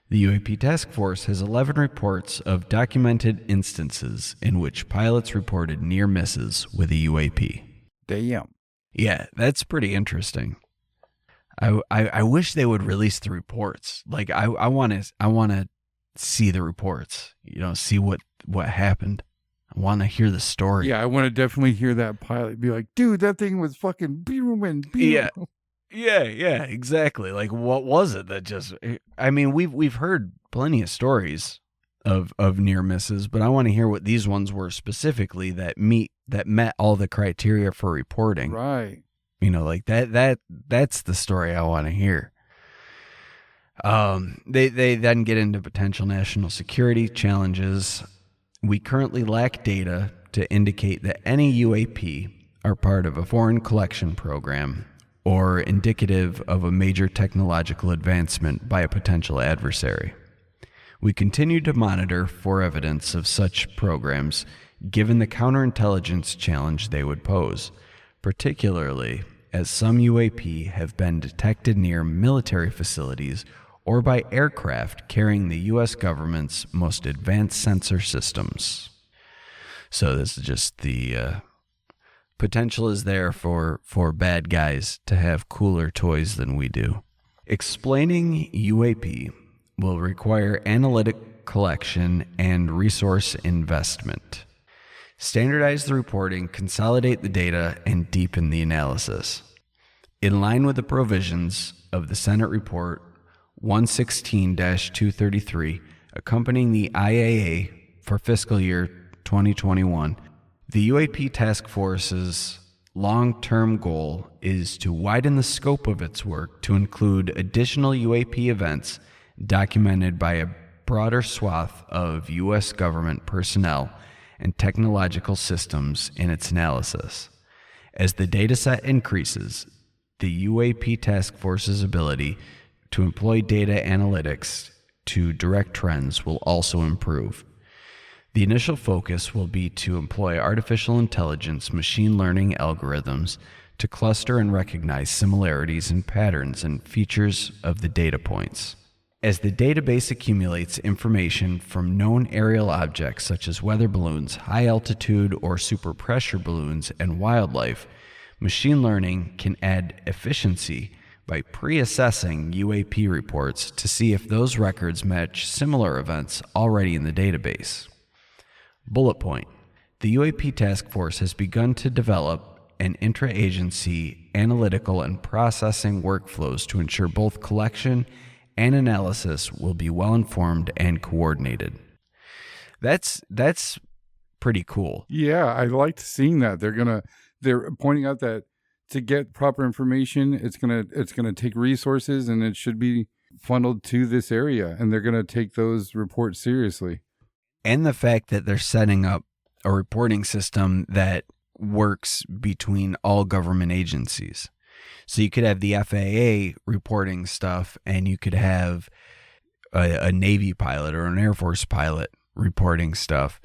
The UAP Task Force has 11 reports of documented instances in which pilots reported near misses with a UAP. Damn. Yeah, that's pretty interesting. I wish they would release the reports. Like, I want to see the reports. You know, see what happened. I want to hear the story. Yeah, I want to definitely hear that pilot be like, dude, that thing was fucking boom. Yeah, exactly. Like, what was it that just? I mean, we've heard plenty of stories of near misses, but I want to hear what these ones were specifically that met all the criteria for reporting. Right. You know, like that's the story I want to hear. They then get into potential national security challenges. We currently lack data to indicate that any UAP are part of a foreign collection program or indicative of a major technological advancement by a potential adversary. We continue to monitor for evidence of such programs given the counterintelligence challenge they would pose, particularly as some UAP have been detected near military facilities or by aircraft carrying the U.S. government's most advanced sensor systems. So this is just the potential is there for bad guys to have cooler toys than we do. Explaining UAP will require analytic collection and resource investment. Standardize the reporting, consolidate the data, and deepen the analysis. In line with the provisions of the Senate Report 116-233 accompanying the IAA for fiscal year 2021, the UAP Task Force's long-term goal is to widen the scope of its work to include additional UAP events documented by a broader swath of U.S. government personnel and technological systems in its analysis. As the dataset increases, the UAP Task Force's ability to employ data analytics to direct trends will also improve. The initial focus will be to employ artificial intelligence machine learning algorithms to cluster and recognize similarities and patterns and features of the data points. As the database accumulates information from known aerial objects such as weather balloons, high altitude or superpressure balloons, and wildlife, machine learning can add efficiency by pre-assessing UAP reports to see if those records match similar events already in the database. Bullet point. The UAP Task Force has begun to develop an intra-agency analytical and processing workflows to ensure both collection and analysis will be well-informed and coordinated. That's pretty cool. Yeah, I liked seeing that. They're pointing out that to get proper information, it's gonna take resources, and it should be funneled to this area, and they're gonna take those reports seriously. And the fact that they're setting up a reporting system that works between all government agencies. So you could have the FAA reporting stuff, and you could have a Navy pilot or an Air Force pilot reporting stuff.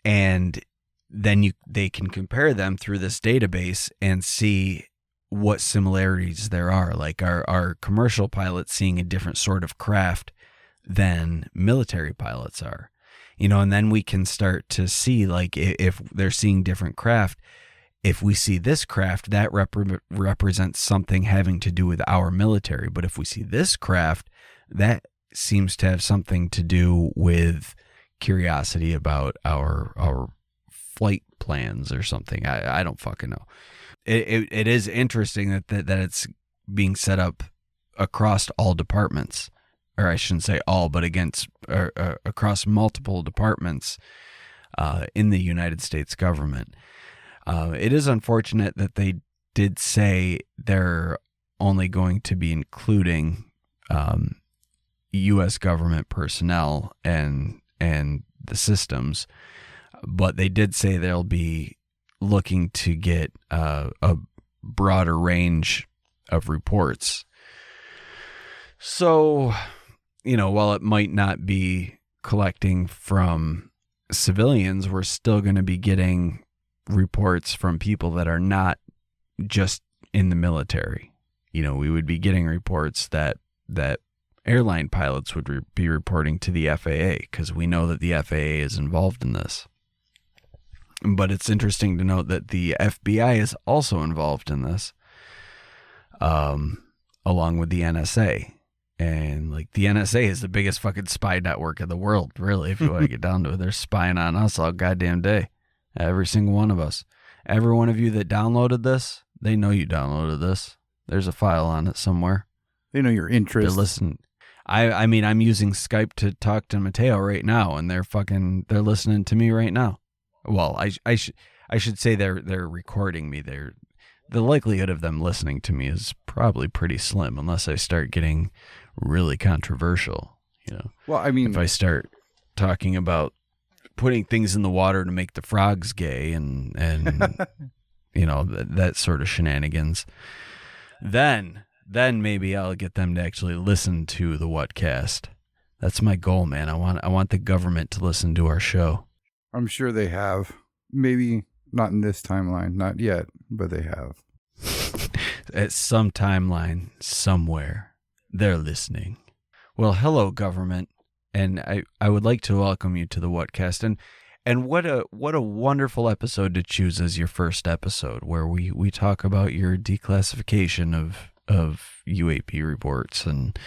And then they can compare them through this database and see what similarities there are. Like, are commercial pilots seeing a different sort of craft than military pilots are? You know, and then we can start to see, like, if they're seeing different craft, if we see this craft, that represents something having to do with our military. But if we see this craft, that seems to have something to do with curiosity about our flight plans or something. I don't fucking know. it is interesting that it's being set up across all departments, or I shouldn't say all, but across multiple departments in the United States government. It is unfortunate that they did say they're only going to be including U.S. government personnel and the systems, but they did say they'll be looking to get a broader range of reports. So, while it might not be collecting from civilians, we're still going to be getting reports from people that are not just in the military. We would be getting reports that airline pilots would be reporting to the FAA, because we know that the FAA is involved in this. But it's interesting to note that the FBI is also involved in this, along with the NSA. And the NSA is the biggest fucking spy network in the world, really, if you want to get down to it. They're spying on us all goddamn day. Every single one of us. Every one of you that downloaded this, they know you downloaded this. There's a file on it somewhere. They know your interests. They're listening. I mean, I'm using Skype to talk to Mateo right now, and they're listening to me right now. Well, I should say they're recording me. The likelihood of them listening to me is probably pretty slim, unless I start getting really controversial. Well, I mean, if I start talking about putting things in the water to make the frogs gay and that sort of shenanigans, then maybe I'll get them to actually listen to the Whatcast. That's my goal, man. I want the government to listen to our show. I'm sure they have. Maybe not in this timeline, not yet, but they have. At some timeline, somewhere, they're listening. Well, hello, government, and I would like to welcome you to the Whatcast, and what a wonderful episode to choose as your first episode, where we talk about your declassification of UAP reports, and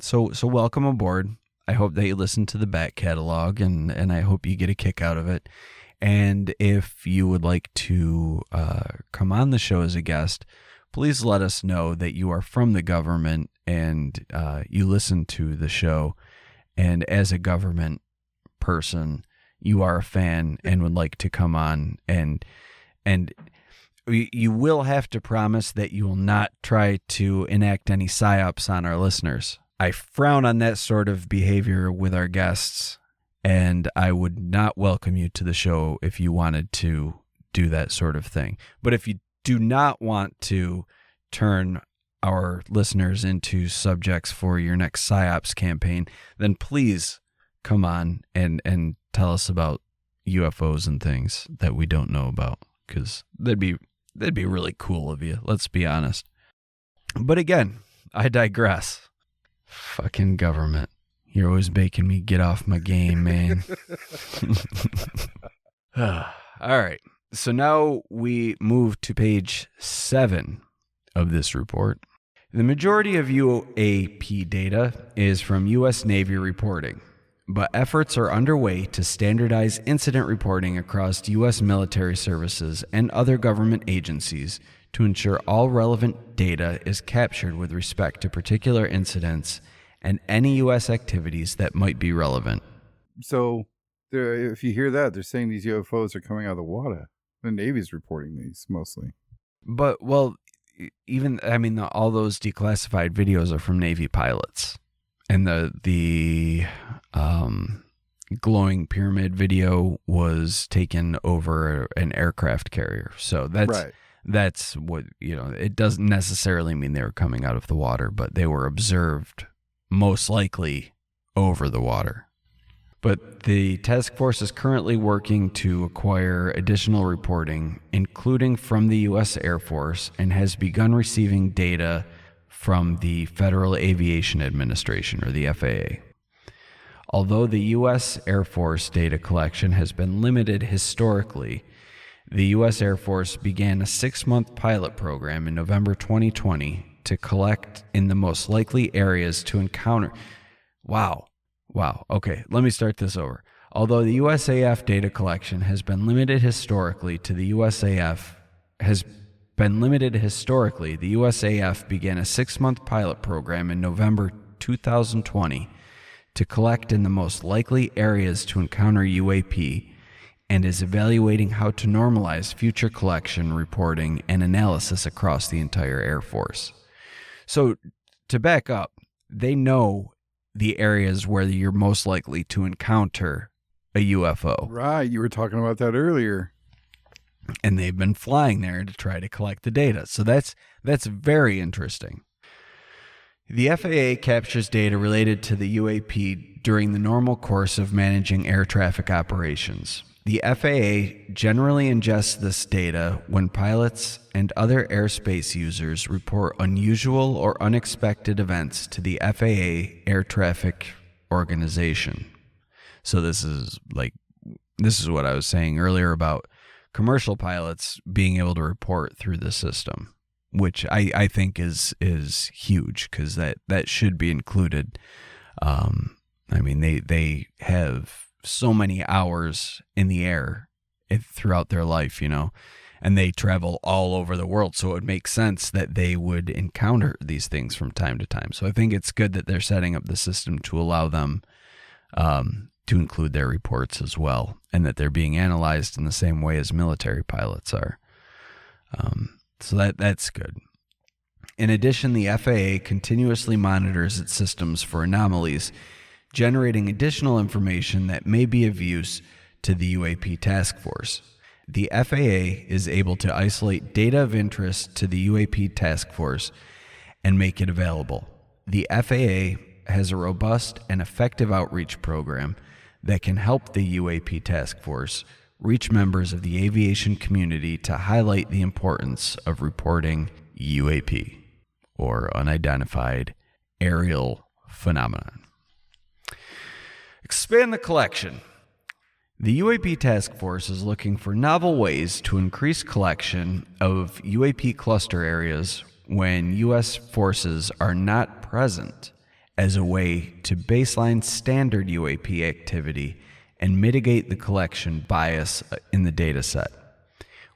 so welcome aboard. I hope that you listen to the back catalog, and I hope you get a kick out of it. And if you would like to come on the show as a guest, please let us know that you are from the government and you listen to the show. And as a government person, you are a fan and would like to come on. And you will have to promise that you will not try to enact any psyops on our listeners. I frown on that sort of behavior with our guests, and I would not welcome you to the show if you wanted to do that sort of thing. But if you do not want to turn our listeners into subjects for your next PSYOPs campaign, then please come on and tell us about UFOs and things that we don't know about, because that'd be really cool of you. Let's be honest. But again, I digress. Fucking government. You're always making me get off my game, man. All right. So now we move to page 7 of this report. The majority of UAP data is from U.S. Navy reporting, but efforts are underway to standardize incident reporting across U.S. military services and other government agencies to ensure all relevant data is captured with respect to particular incidents and any U.S. activities that might be relevant. So, if you hear that, they're saying these UFOs are coming out of the water. The Navy's reporting these mostly. But, well, all those declassified videos are from Navy pilots. And the glowing pyramid video was taken over an aircraft carrier. So that's what, it doesn't necessarily mean they were coming out of the water, but they were observed most likely over the water. But the task force is currently working to acquire additional reporting, including from the U.S. Air Force, and has begun receiving data from the Federal Aviation Administration, or the FAA. Although the U.S. Air Force data collection has been limited historically, the U.S. Air Force began a 6-month pilot program in November 2020 to collect in the most likely areas to encounter. Wow. Okay, let me start this over. Although the USAF data collection has been limited historically to the USAF has been limited historically, the USAF began a 6-month pilot program in November 2020 to collect in the most likely areas to encounter UAP, and is evaluating how to normalize future collection, reporting, and analysis across the entire Air Force. So, to back up, they know the areas where you're most likely to encounter a UFO. Right, you were talking about that earlier. And they've been flying there to try to collect the data. So that's very interesting. The FAA captures data related to the UAP during the normal course of managing air traffic operations. The FAA generally ingests this data when pilots and other airspace users report unusual or unexpected events to the FAA Air Traffic Organization. So this is what I was saying earlier about commercial pilots being able to report through the system, which I think is huge, because that should be included. They have so many hours in the air throughout their life, and they travel all over the world. So it makes sense that they would encounter these things from time to time. So I think it's good that they're setting up the system to allow them to include their reports as well, and that they're being analyzed in the same way as military pilots are. So that's good. In addition, the FAA continuously monitors its systems for anomalies, generating additional information that may be of use to the UAP task force. The FAA is able to isolate data of interest to the UAP task force and make it available. The FAA has a robust and effective outreach program that can help the UAP task force reach members of the aviation community to highlight the importance of reporting UAP, or Unidentified Aerial Phenomena. Expand the collection. The UAP task force is looking for novel ways to increase collection of UAP cluster areas when U.S. forces are not present, as a way to baseline standard UAP activity and mitigate the collection bias in the data set.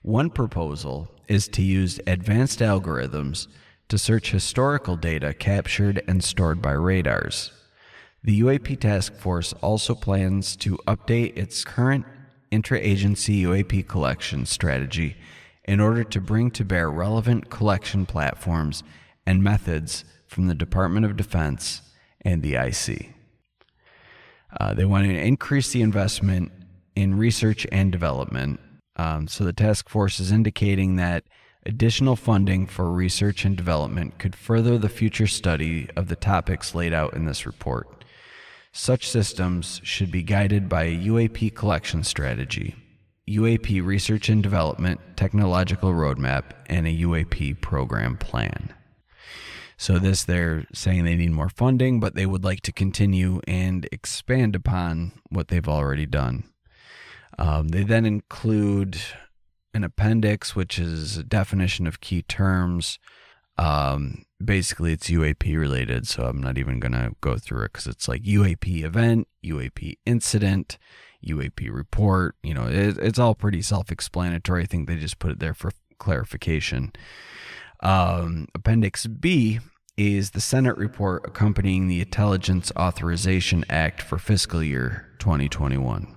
One proposal is to use advanced algorithms to search historical data captured and stored by radars. The UAP task force also plans to update its current interagency UAP collection strategy in order to bring to bear relevant collection platforms and methods from the Department of Defense and the IC. They want to increase the investment in research and development. So the task force is indicating that additional funding for research and development could further the future study of the topics laid out in this report. Such systems should be guided by a UAP collection strategy, UAP research and development technological roadmap, and a UAP program plan. So they're saying they need more funding, but they would like to continue and expand upon what they've already done. They then include an appendix, which is a definition of key terms. Basically, it's UAP related, so I'm not even going to go through it, because it's like UAP event, UAP incident, UAP report. It's all pretty self-explanatory. I think they just put it there for clarification. Appendix B is the Senate report accompanying the Intelligence Authorization Act for fiscal year 2021.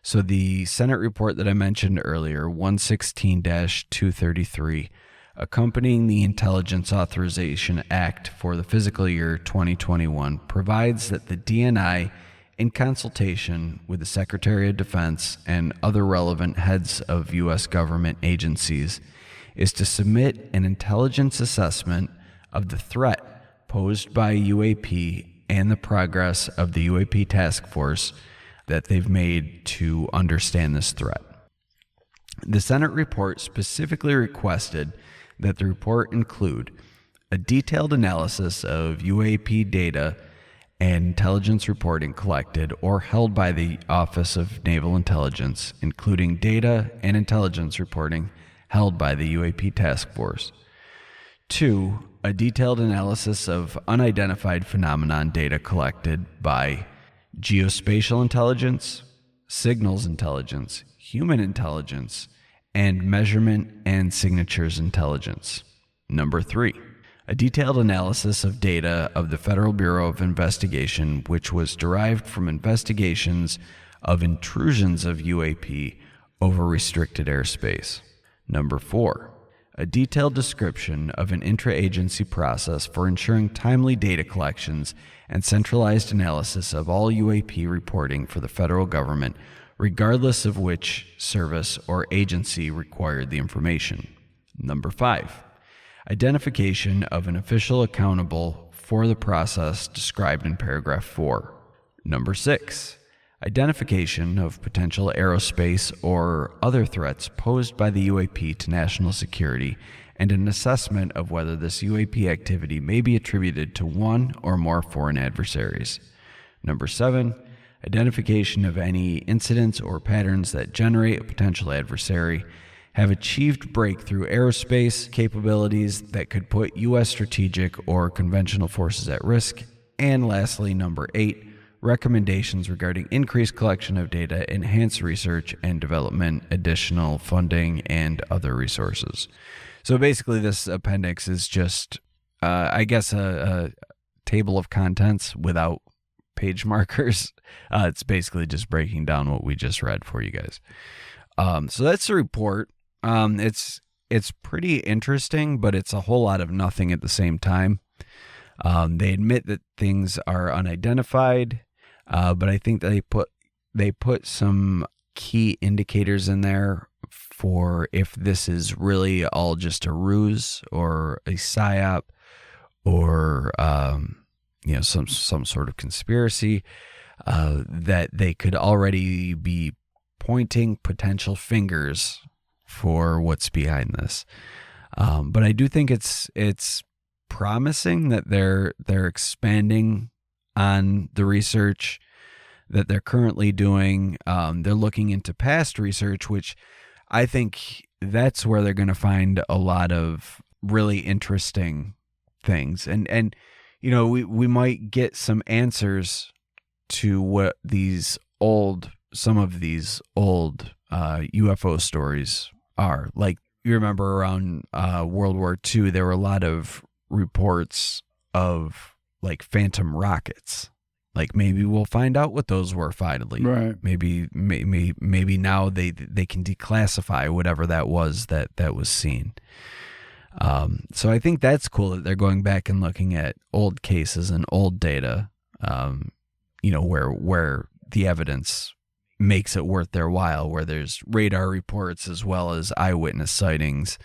So the Senate report that I mentioned earlier, 116-233, accompanying the Intelligence Authorization Act for the fiscal year 2021, provides that the DNI, in consultation with the Secretary of Defense and other relevant heads of U.S. government agencies, is to submit an intelligence assessment of the threat posed by UAP and the progress of the UAP task force that they've made to understand this threat. The Senate report specifically requested that the report include a detailed analysis of UAP data and intelligence reporting collected or held by the Office of Naval Intelligence, including data and intelligence reporting held by the UAP task force. 2, a detailed analysis of unidentified phenomenon data collected by geospatial intelligence, signals intelligence, human intelligence, and measurement and signatures intelligence. Number 3, a detailed analysis of data of the Federal Bureau of Investigation, which was derived from investigations of intrusions of UAP over restricted airspace. Number 4, a detailed description of an intra-agency process for ensuring timely data collections and centralized analysis of all UAP reporting for the federal government, regardless of which service or agency required the information. Number 5, identification of an official accountable for the process described in paragraph 4. Number 6, identification of potential aerospace or other threats posed by the UAP to national security and an assessment of whether this UAP activity may be attributed to one or more foreign adversaries. Number 7, identification of any incidents or patterns that generate a potential adversary, have achieved breakthrough aerospace capabilities that could put U.S. strategic or conventional forces at risk. And lastly, number 8, recommendations regarding increased collection of data, enhanced research and development, additional funding, and other resources. So basically, this appendix is just, I guess, a table of contents without page markers. It's basically just breaking down what we just read for you guys. So that's the report. It's pretty interesting, but it's a whole lot of nothing at the same time. They admit that things are unidentified, but I think they put some key indicators in there for if this is really all just a ruse or a psyop or some sort of conspiracy, that they could already be pointing potential fingers for what's behind this. But I do think it's promising that they're expanding on the research that they're currently doing. They're looking into past research, which I think that's where they're going to find a lot of really interesting things. And we might get some answers to what some of these old UFO stories are. Like, you remember around World War II, there were a lot of reports of like phantom rockets. Like, maybe we'll find out what those were finally. Right. Maybe now they can declassify whatever that was that was seen. So I think that's cool that they're going back and looking at old cases and old data, where the evidence makes it worth their while, where there's radar reports as well as eyewitness sightings.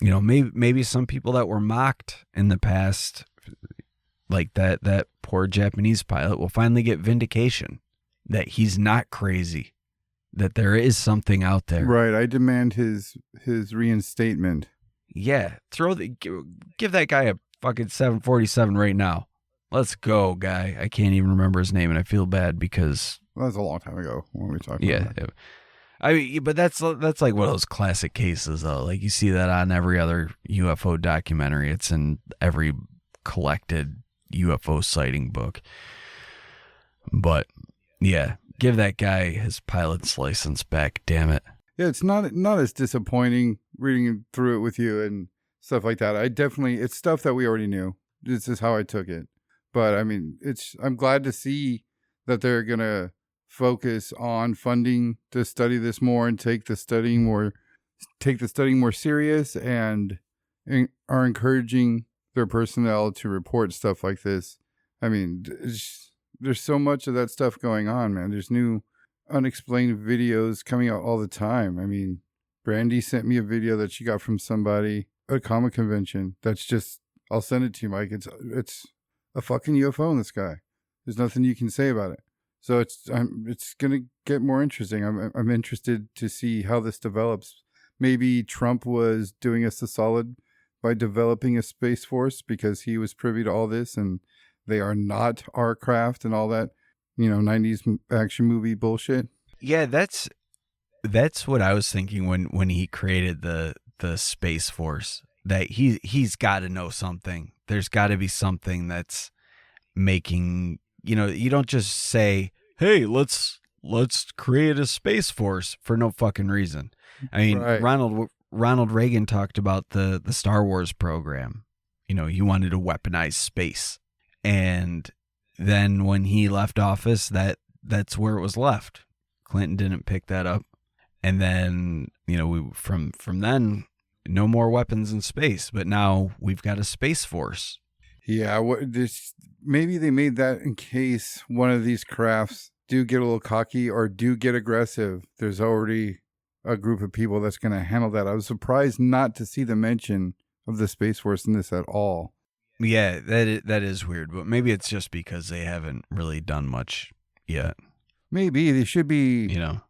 Maybe some people that were mocked in the past, like that poor Japanese pilot, will finally get vindication that he's not crazy, that there is something out there. Right. I demand his reinstatement. Yeah. Give that guy a fucking 747 right now. Let's go, guy. I can't even remember his name, and I feel bad because... Well, that was a long time ago when we talked that. about that. I mean, but that's like one of those classic cases, though. Like, you see that on every other UFO documentary. It's in every collected UFO sighting book. But, yeah, give that guy his pilot's license back, damn it. Yeah, it's not as disappointing reading through it with you and stuff like that. It's stuff that we already knew. This is how I took it. But I mean, I'm glad to see that they're going to focus on funding to study this more and take the studying more serious, and are encouraging their personnel to report stuff like this. I mean, there's so much of that stuff going on, man. There's new unexplained videos coming out all the time. I mean, Brandy sent me a video that she got from somebody at a comic convention. That's just, I'll send it to you, Mike. It's a fucking UFO in the sky. There's nothing you can say about it. So it's gonna get more interesting. I'm interested to see how this develops. Maybe Trump was doing us a solid by developing a space force because he was privy to all this, and they are not our craft and all that, 90s action movie bullshit. Yeah, that's what I was thinking when he created the space force. That he's got to know something. There's got to be something that's making, you don't just say, hey, let's let's create a space force for no fucking reason. I mean, Right. Ronald Reagan talked about the Star Wars program. You know, he wanted to weaponize space. And then when he left office, that's where it was left. Clinton didn't pick that up. And then, you know, from then, no more weapons in space. But now we've got a space force. Yeah, maybe they made that in case one of these crafts do get a little cocky or do get aggressive. There's already a group of people that's going to handle that. I was surprised not to see the mention of the Space Force in this at all. Yeah, that is weird, but maybe it's just because they haven't really done much yet. Maybe they should be, You know.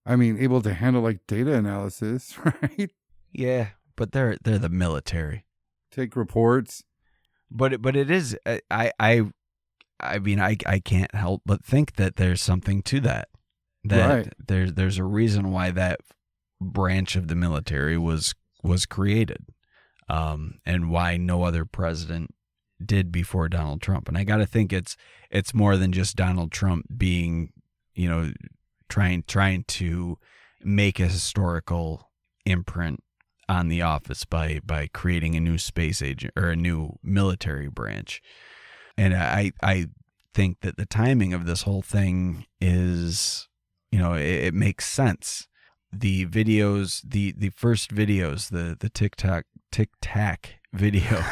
I mean, able to handle like data analysis, right? Yeah, but they're the military. Take reports. But it is I mean I can't help but think that there's something to that. That Right. there's a reason why that branch of the military was created. And why no other president did before Donald Trump. And I got to think it's more than just Donald Trump being, you know, trying to make a historical imprint on the office by creating a new space agent or a new military branch. And I think that the timing of this whole thing is, you know, it makes sense. The videos, the first videos, the Tic Tac video.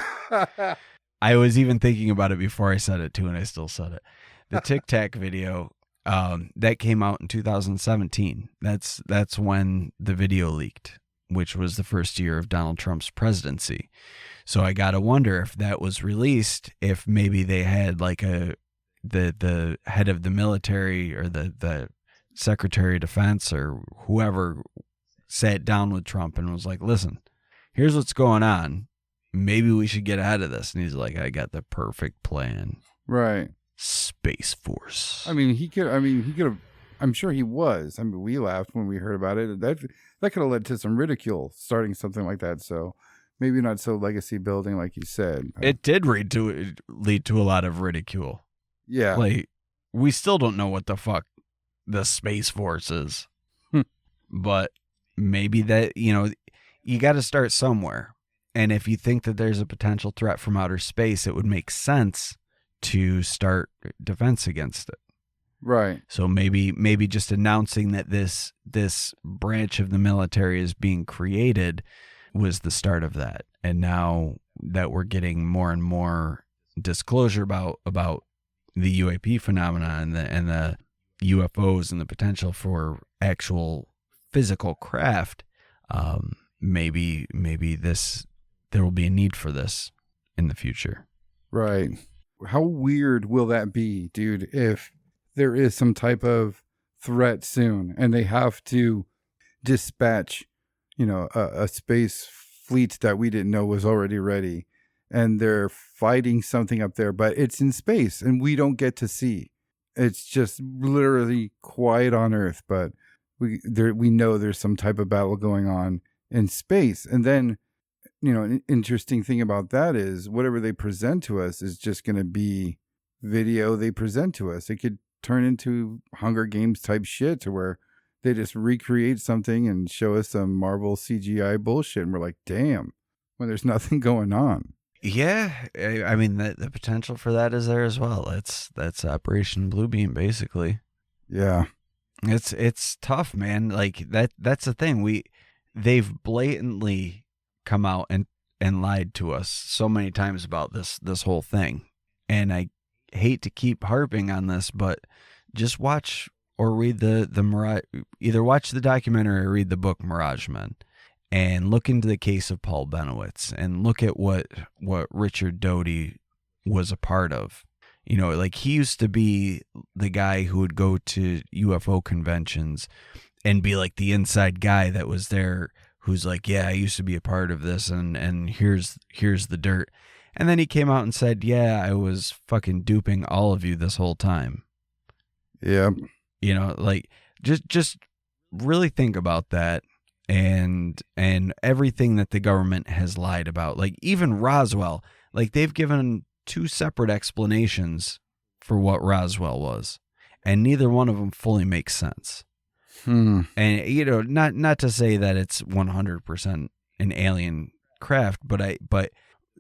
I was even thinking about it before I said it too, and I still said it. The Tic Tac video that came out in 2017. That's when the video leaked, which was the first year of Donald Trump's presidency. So I gotta wonder if that was released, if maybe they had like the head of the military or the Secretary of Defense or whoever sat down with Trump and was like, listen, here's what's going on. Maybe we should get ahead of this. And he's like, I got the perfect plan. Right. Space Force. I mean, he could have, I'm sure he was. I mean, we laughed when we heard about it. That could have led to some ridicule starting something like that. So maybe not so legacy building like you said. It did lead to a lot of ridicule. Yeah. Like, we still don't know what the fuck the Space Force is. But maybe that, you know, you got to start somewhere. And if you think that there's a potential threat from outer space, it would make sense to start defense against it. Right. So maybe just announcing that this branch of the military is being created was the start of that. And now that we're getting more and more disclosure about the UAP phenomena and the UFOs and the potential for actual physical craft, maybe there will be a need for this in the future. Right. How weird will that be, dude, if there is some type of threat soon and they have to dispatch, you know, a space fleet that we didn't know was already ready, and they're fighting something up there, but it's in space and we don't get to see. It's just literally quiet on Earth, but we know there's some type of battle going on in space. And then, you know, an interesting thing about that is whatever they present to us is just going to be video they present to us. It could turn into Hunger Games type shit to where they just recreate something and show us some Marvel CGI bullshit. And we're like, damn, when there's nothing going on. Yeah. I mean, the potential for that is there as well. That's Operation Bluebeam, basically. Yeah. It's tough, man. Like that's the thing. They've blatantly come out and lied to us so many times about this whole thing. And I hate to keep harping on this, but just watch or read the Mirage, either watch the documentary or read the book Mirage Men, and look into the case of Paul Benowitz and look at what Richard Doty was a part of. You know, like he used to be the guy who would go to UFO conventions and be like the inside guy that was there, who's like, yeah, I used to be a part of this, and here's the dirt. And then he came out and said, yeah, I was fucking duping all of you this whole time. Yeah. You know, like just really think about that and everything that the government has lied about. Like even Roswell, like they've given two separate explanations for what Roswell was. and neither one of them fully makes sense. And not to say that it's 100% an alien craft, but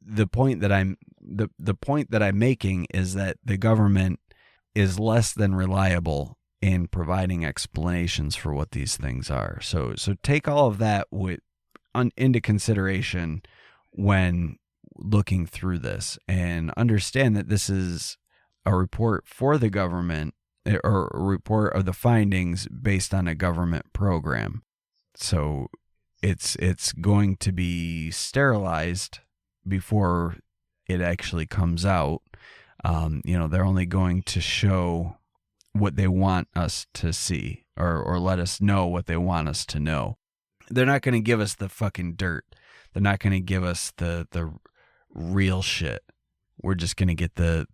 the point that I'm making is that the government is less than reliable in providing explanations for what these things are. So take all of that into consideration when looking through this, and understand that this is a report for the government, or a report of the findings based on a government program. So it's going to be sterilized before it actually comes out. They're only going to show what they want us to see, or let us know what they want us to know. They're not going to give us the fucking dirt. They're not going to give us the real shit. We're just going to get the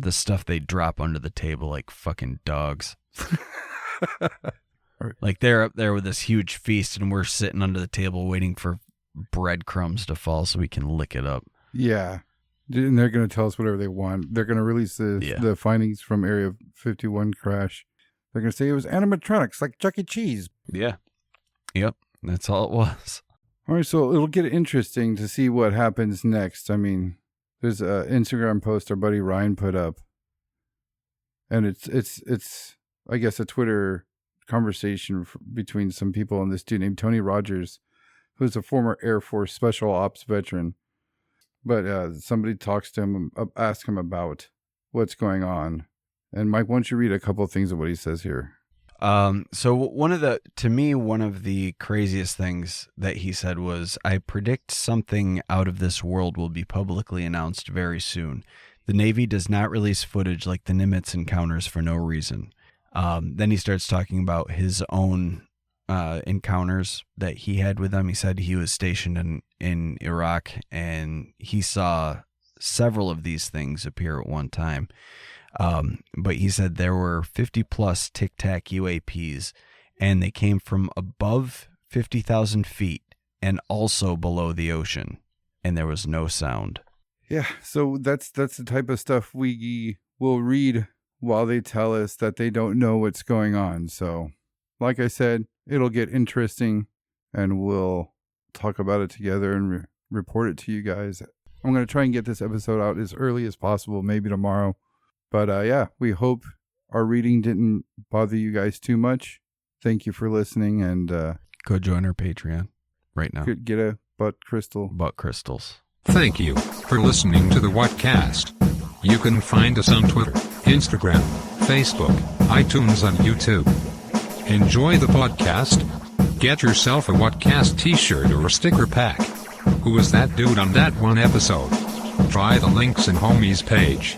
stuff they drop under the table like fucking dogs. Like they're up there with this huge feast, and we're sitting under the table waiting for breadcrumbs to fall so we can lick it up. Yeah. And they're going to tell us whatever they want. They're going to release the findings from Area 51 crash. They're going to say it was animatronics like Chuck E. Cheese. Yeah. Yep. That's all it was. All right. So it'll get interesting to see what happens next. I mean, there's an Instagram post our buddy Ryan put up. And it's I guess, a Twitter conversation between some people and this dude named Tony Rogers, who's a former Air Force Special Ops veteran. But somebody talks to him, asks him about what's going on. And Mike, why don't you read a couple of things of what he says here? So one of the craziest things that he said was, I predict something out of this world will be publicly announced very soon. The Navy does not release footage like the Nimitz encounters for no reason. Then he starts talking about his own encounters that he had with them. He said he was stationed in Iraq, and he saw several of these things appear at one time. But he said there were 50 plus Tic Tac UAPs, and they came from above 50,000 feet and also below the ocean, and there was no sound. Yeah, so that's the type of stuff we will read while they tell us that they don't know what's going on. So, like I said, it'll get interesting, and we'll talk about it together and report it to you guys. I'm going to try and get this episode out as early as possible, maybe tomorrow. But yeah, we hope our reading didn't bother you guys too much. Thank you for listening, and go join our Patreon right now. Get a butt crystal. Butt crystals. Thank you for listening to the Whatcast. You can find us on Twitter, Instagram, Facebook, iTunes, and YouTube. Enjoy the podcast. Get yourself a Whatcast t-shirt or a sticker pack. Who was that dude on that one episode? Try the links in Homie's page.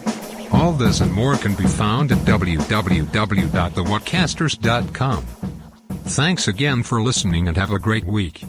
All this and more can be found at www.thewhatcasters.com. Thanks again for listening, and have a great week.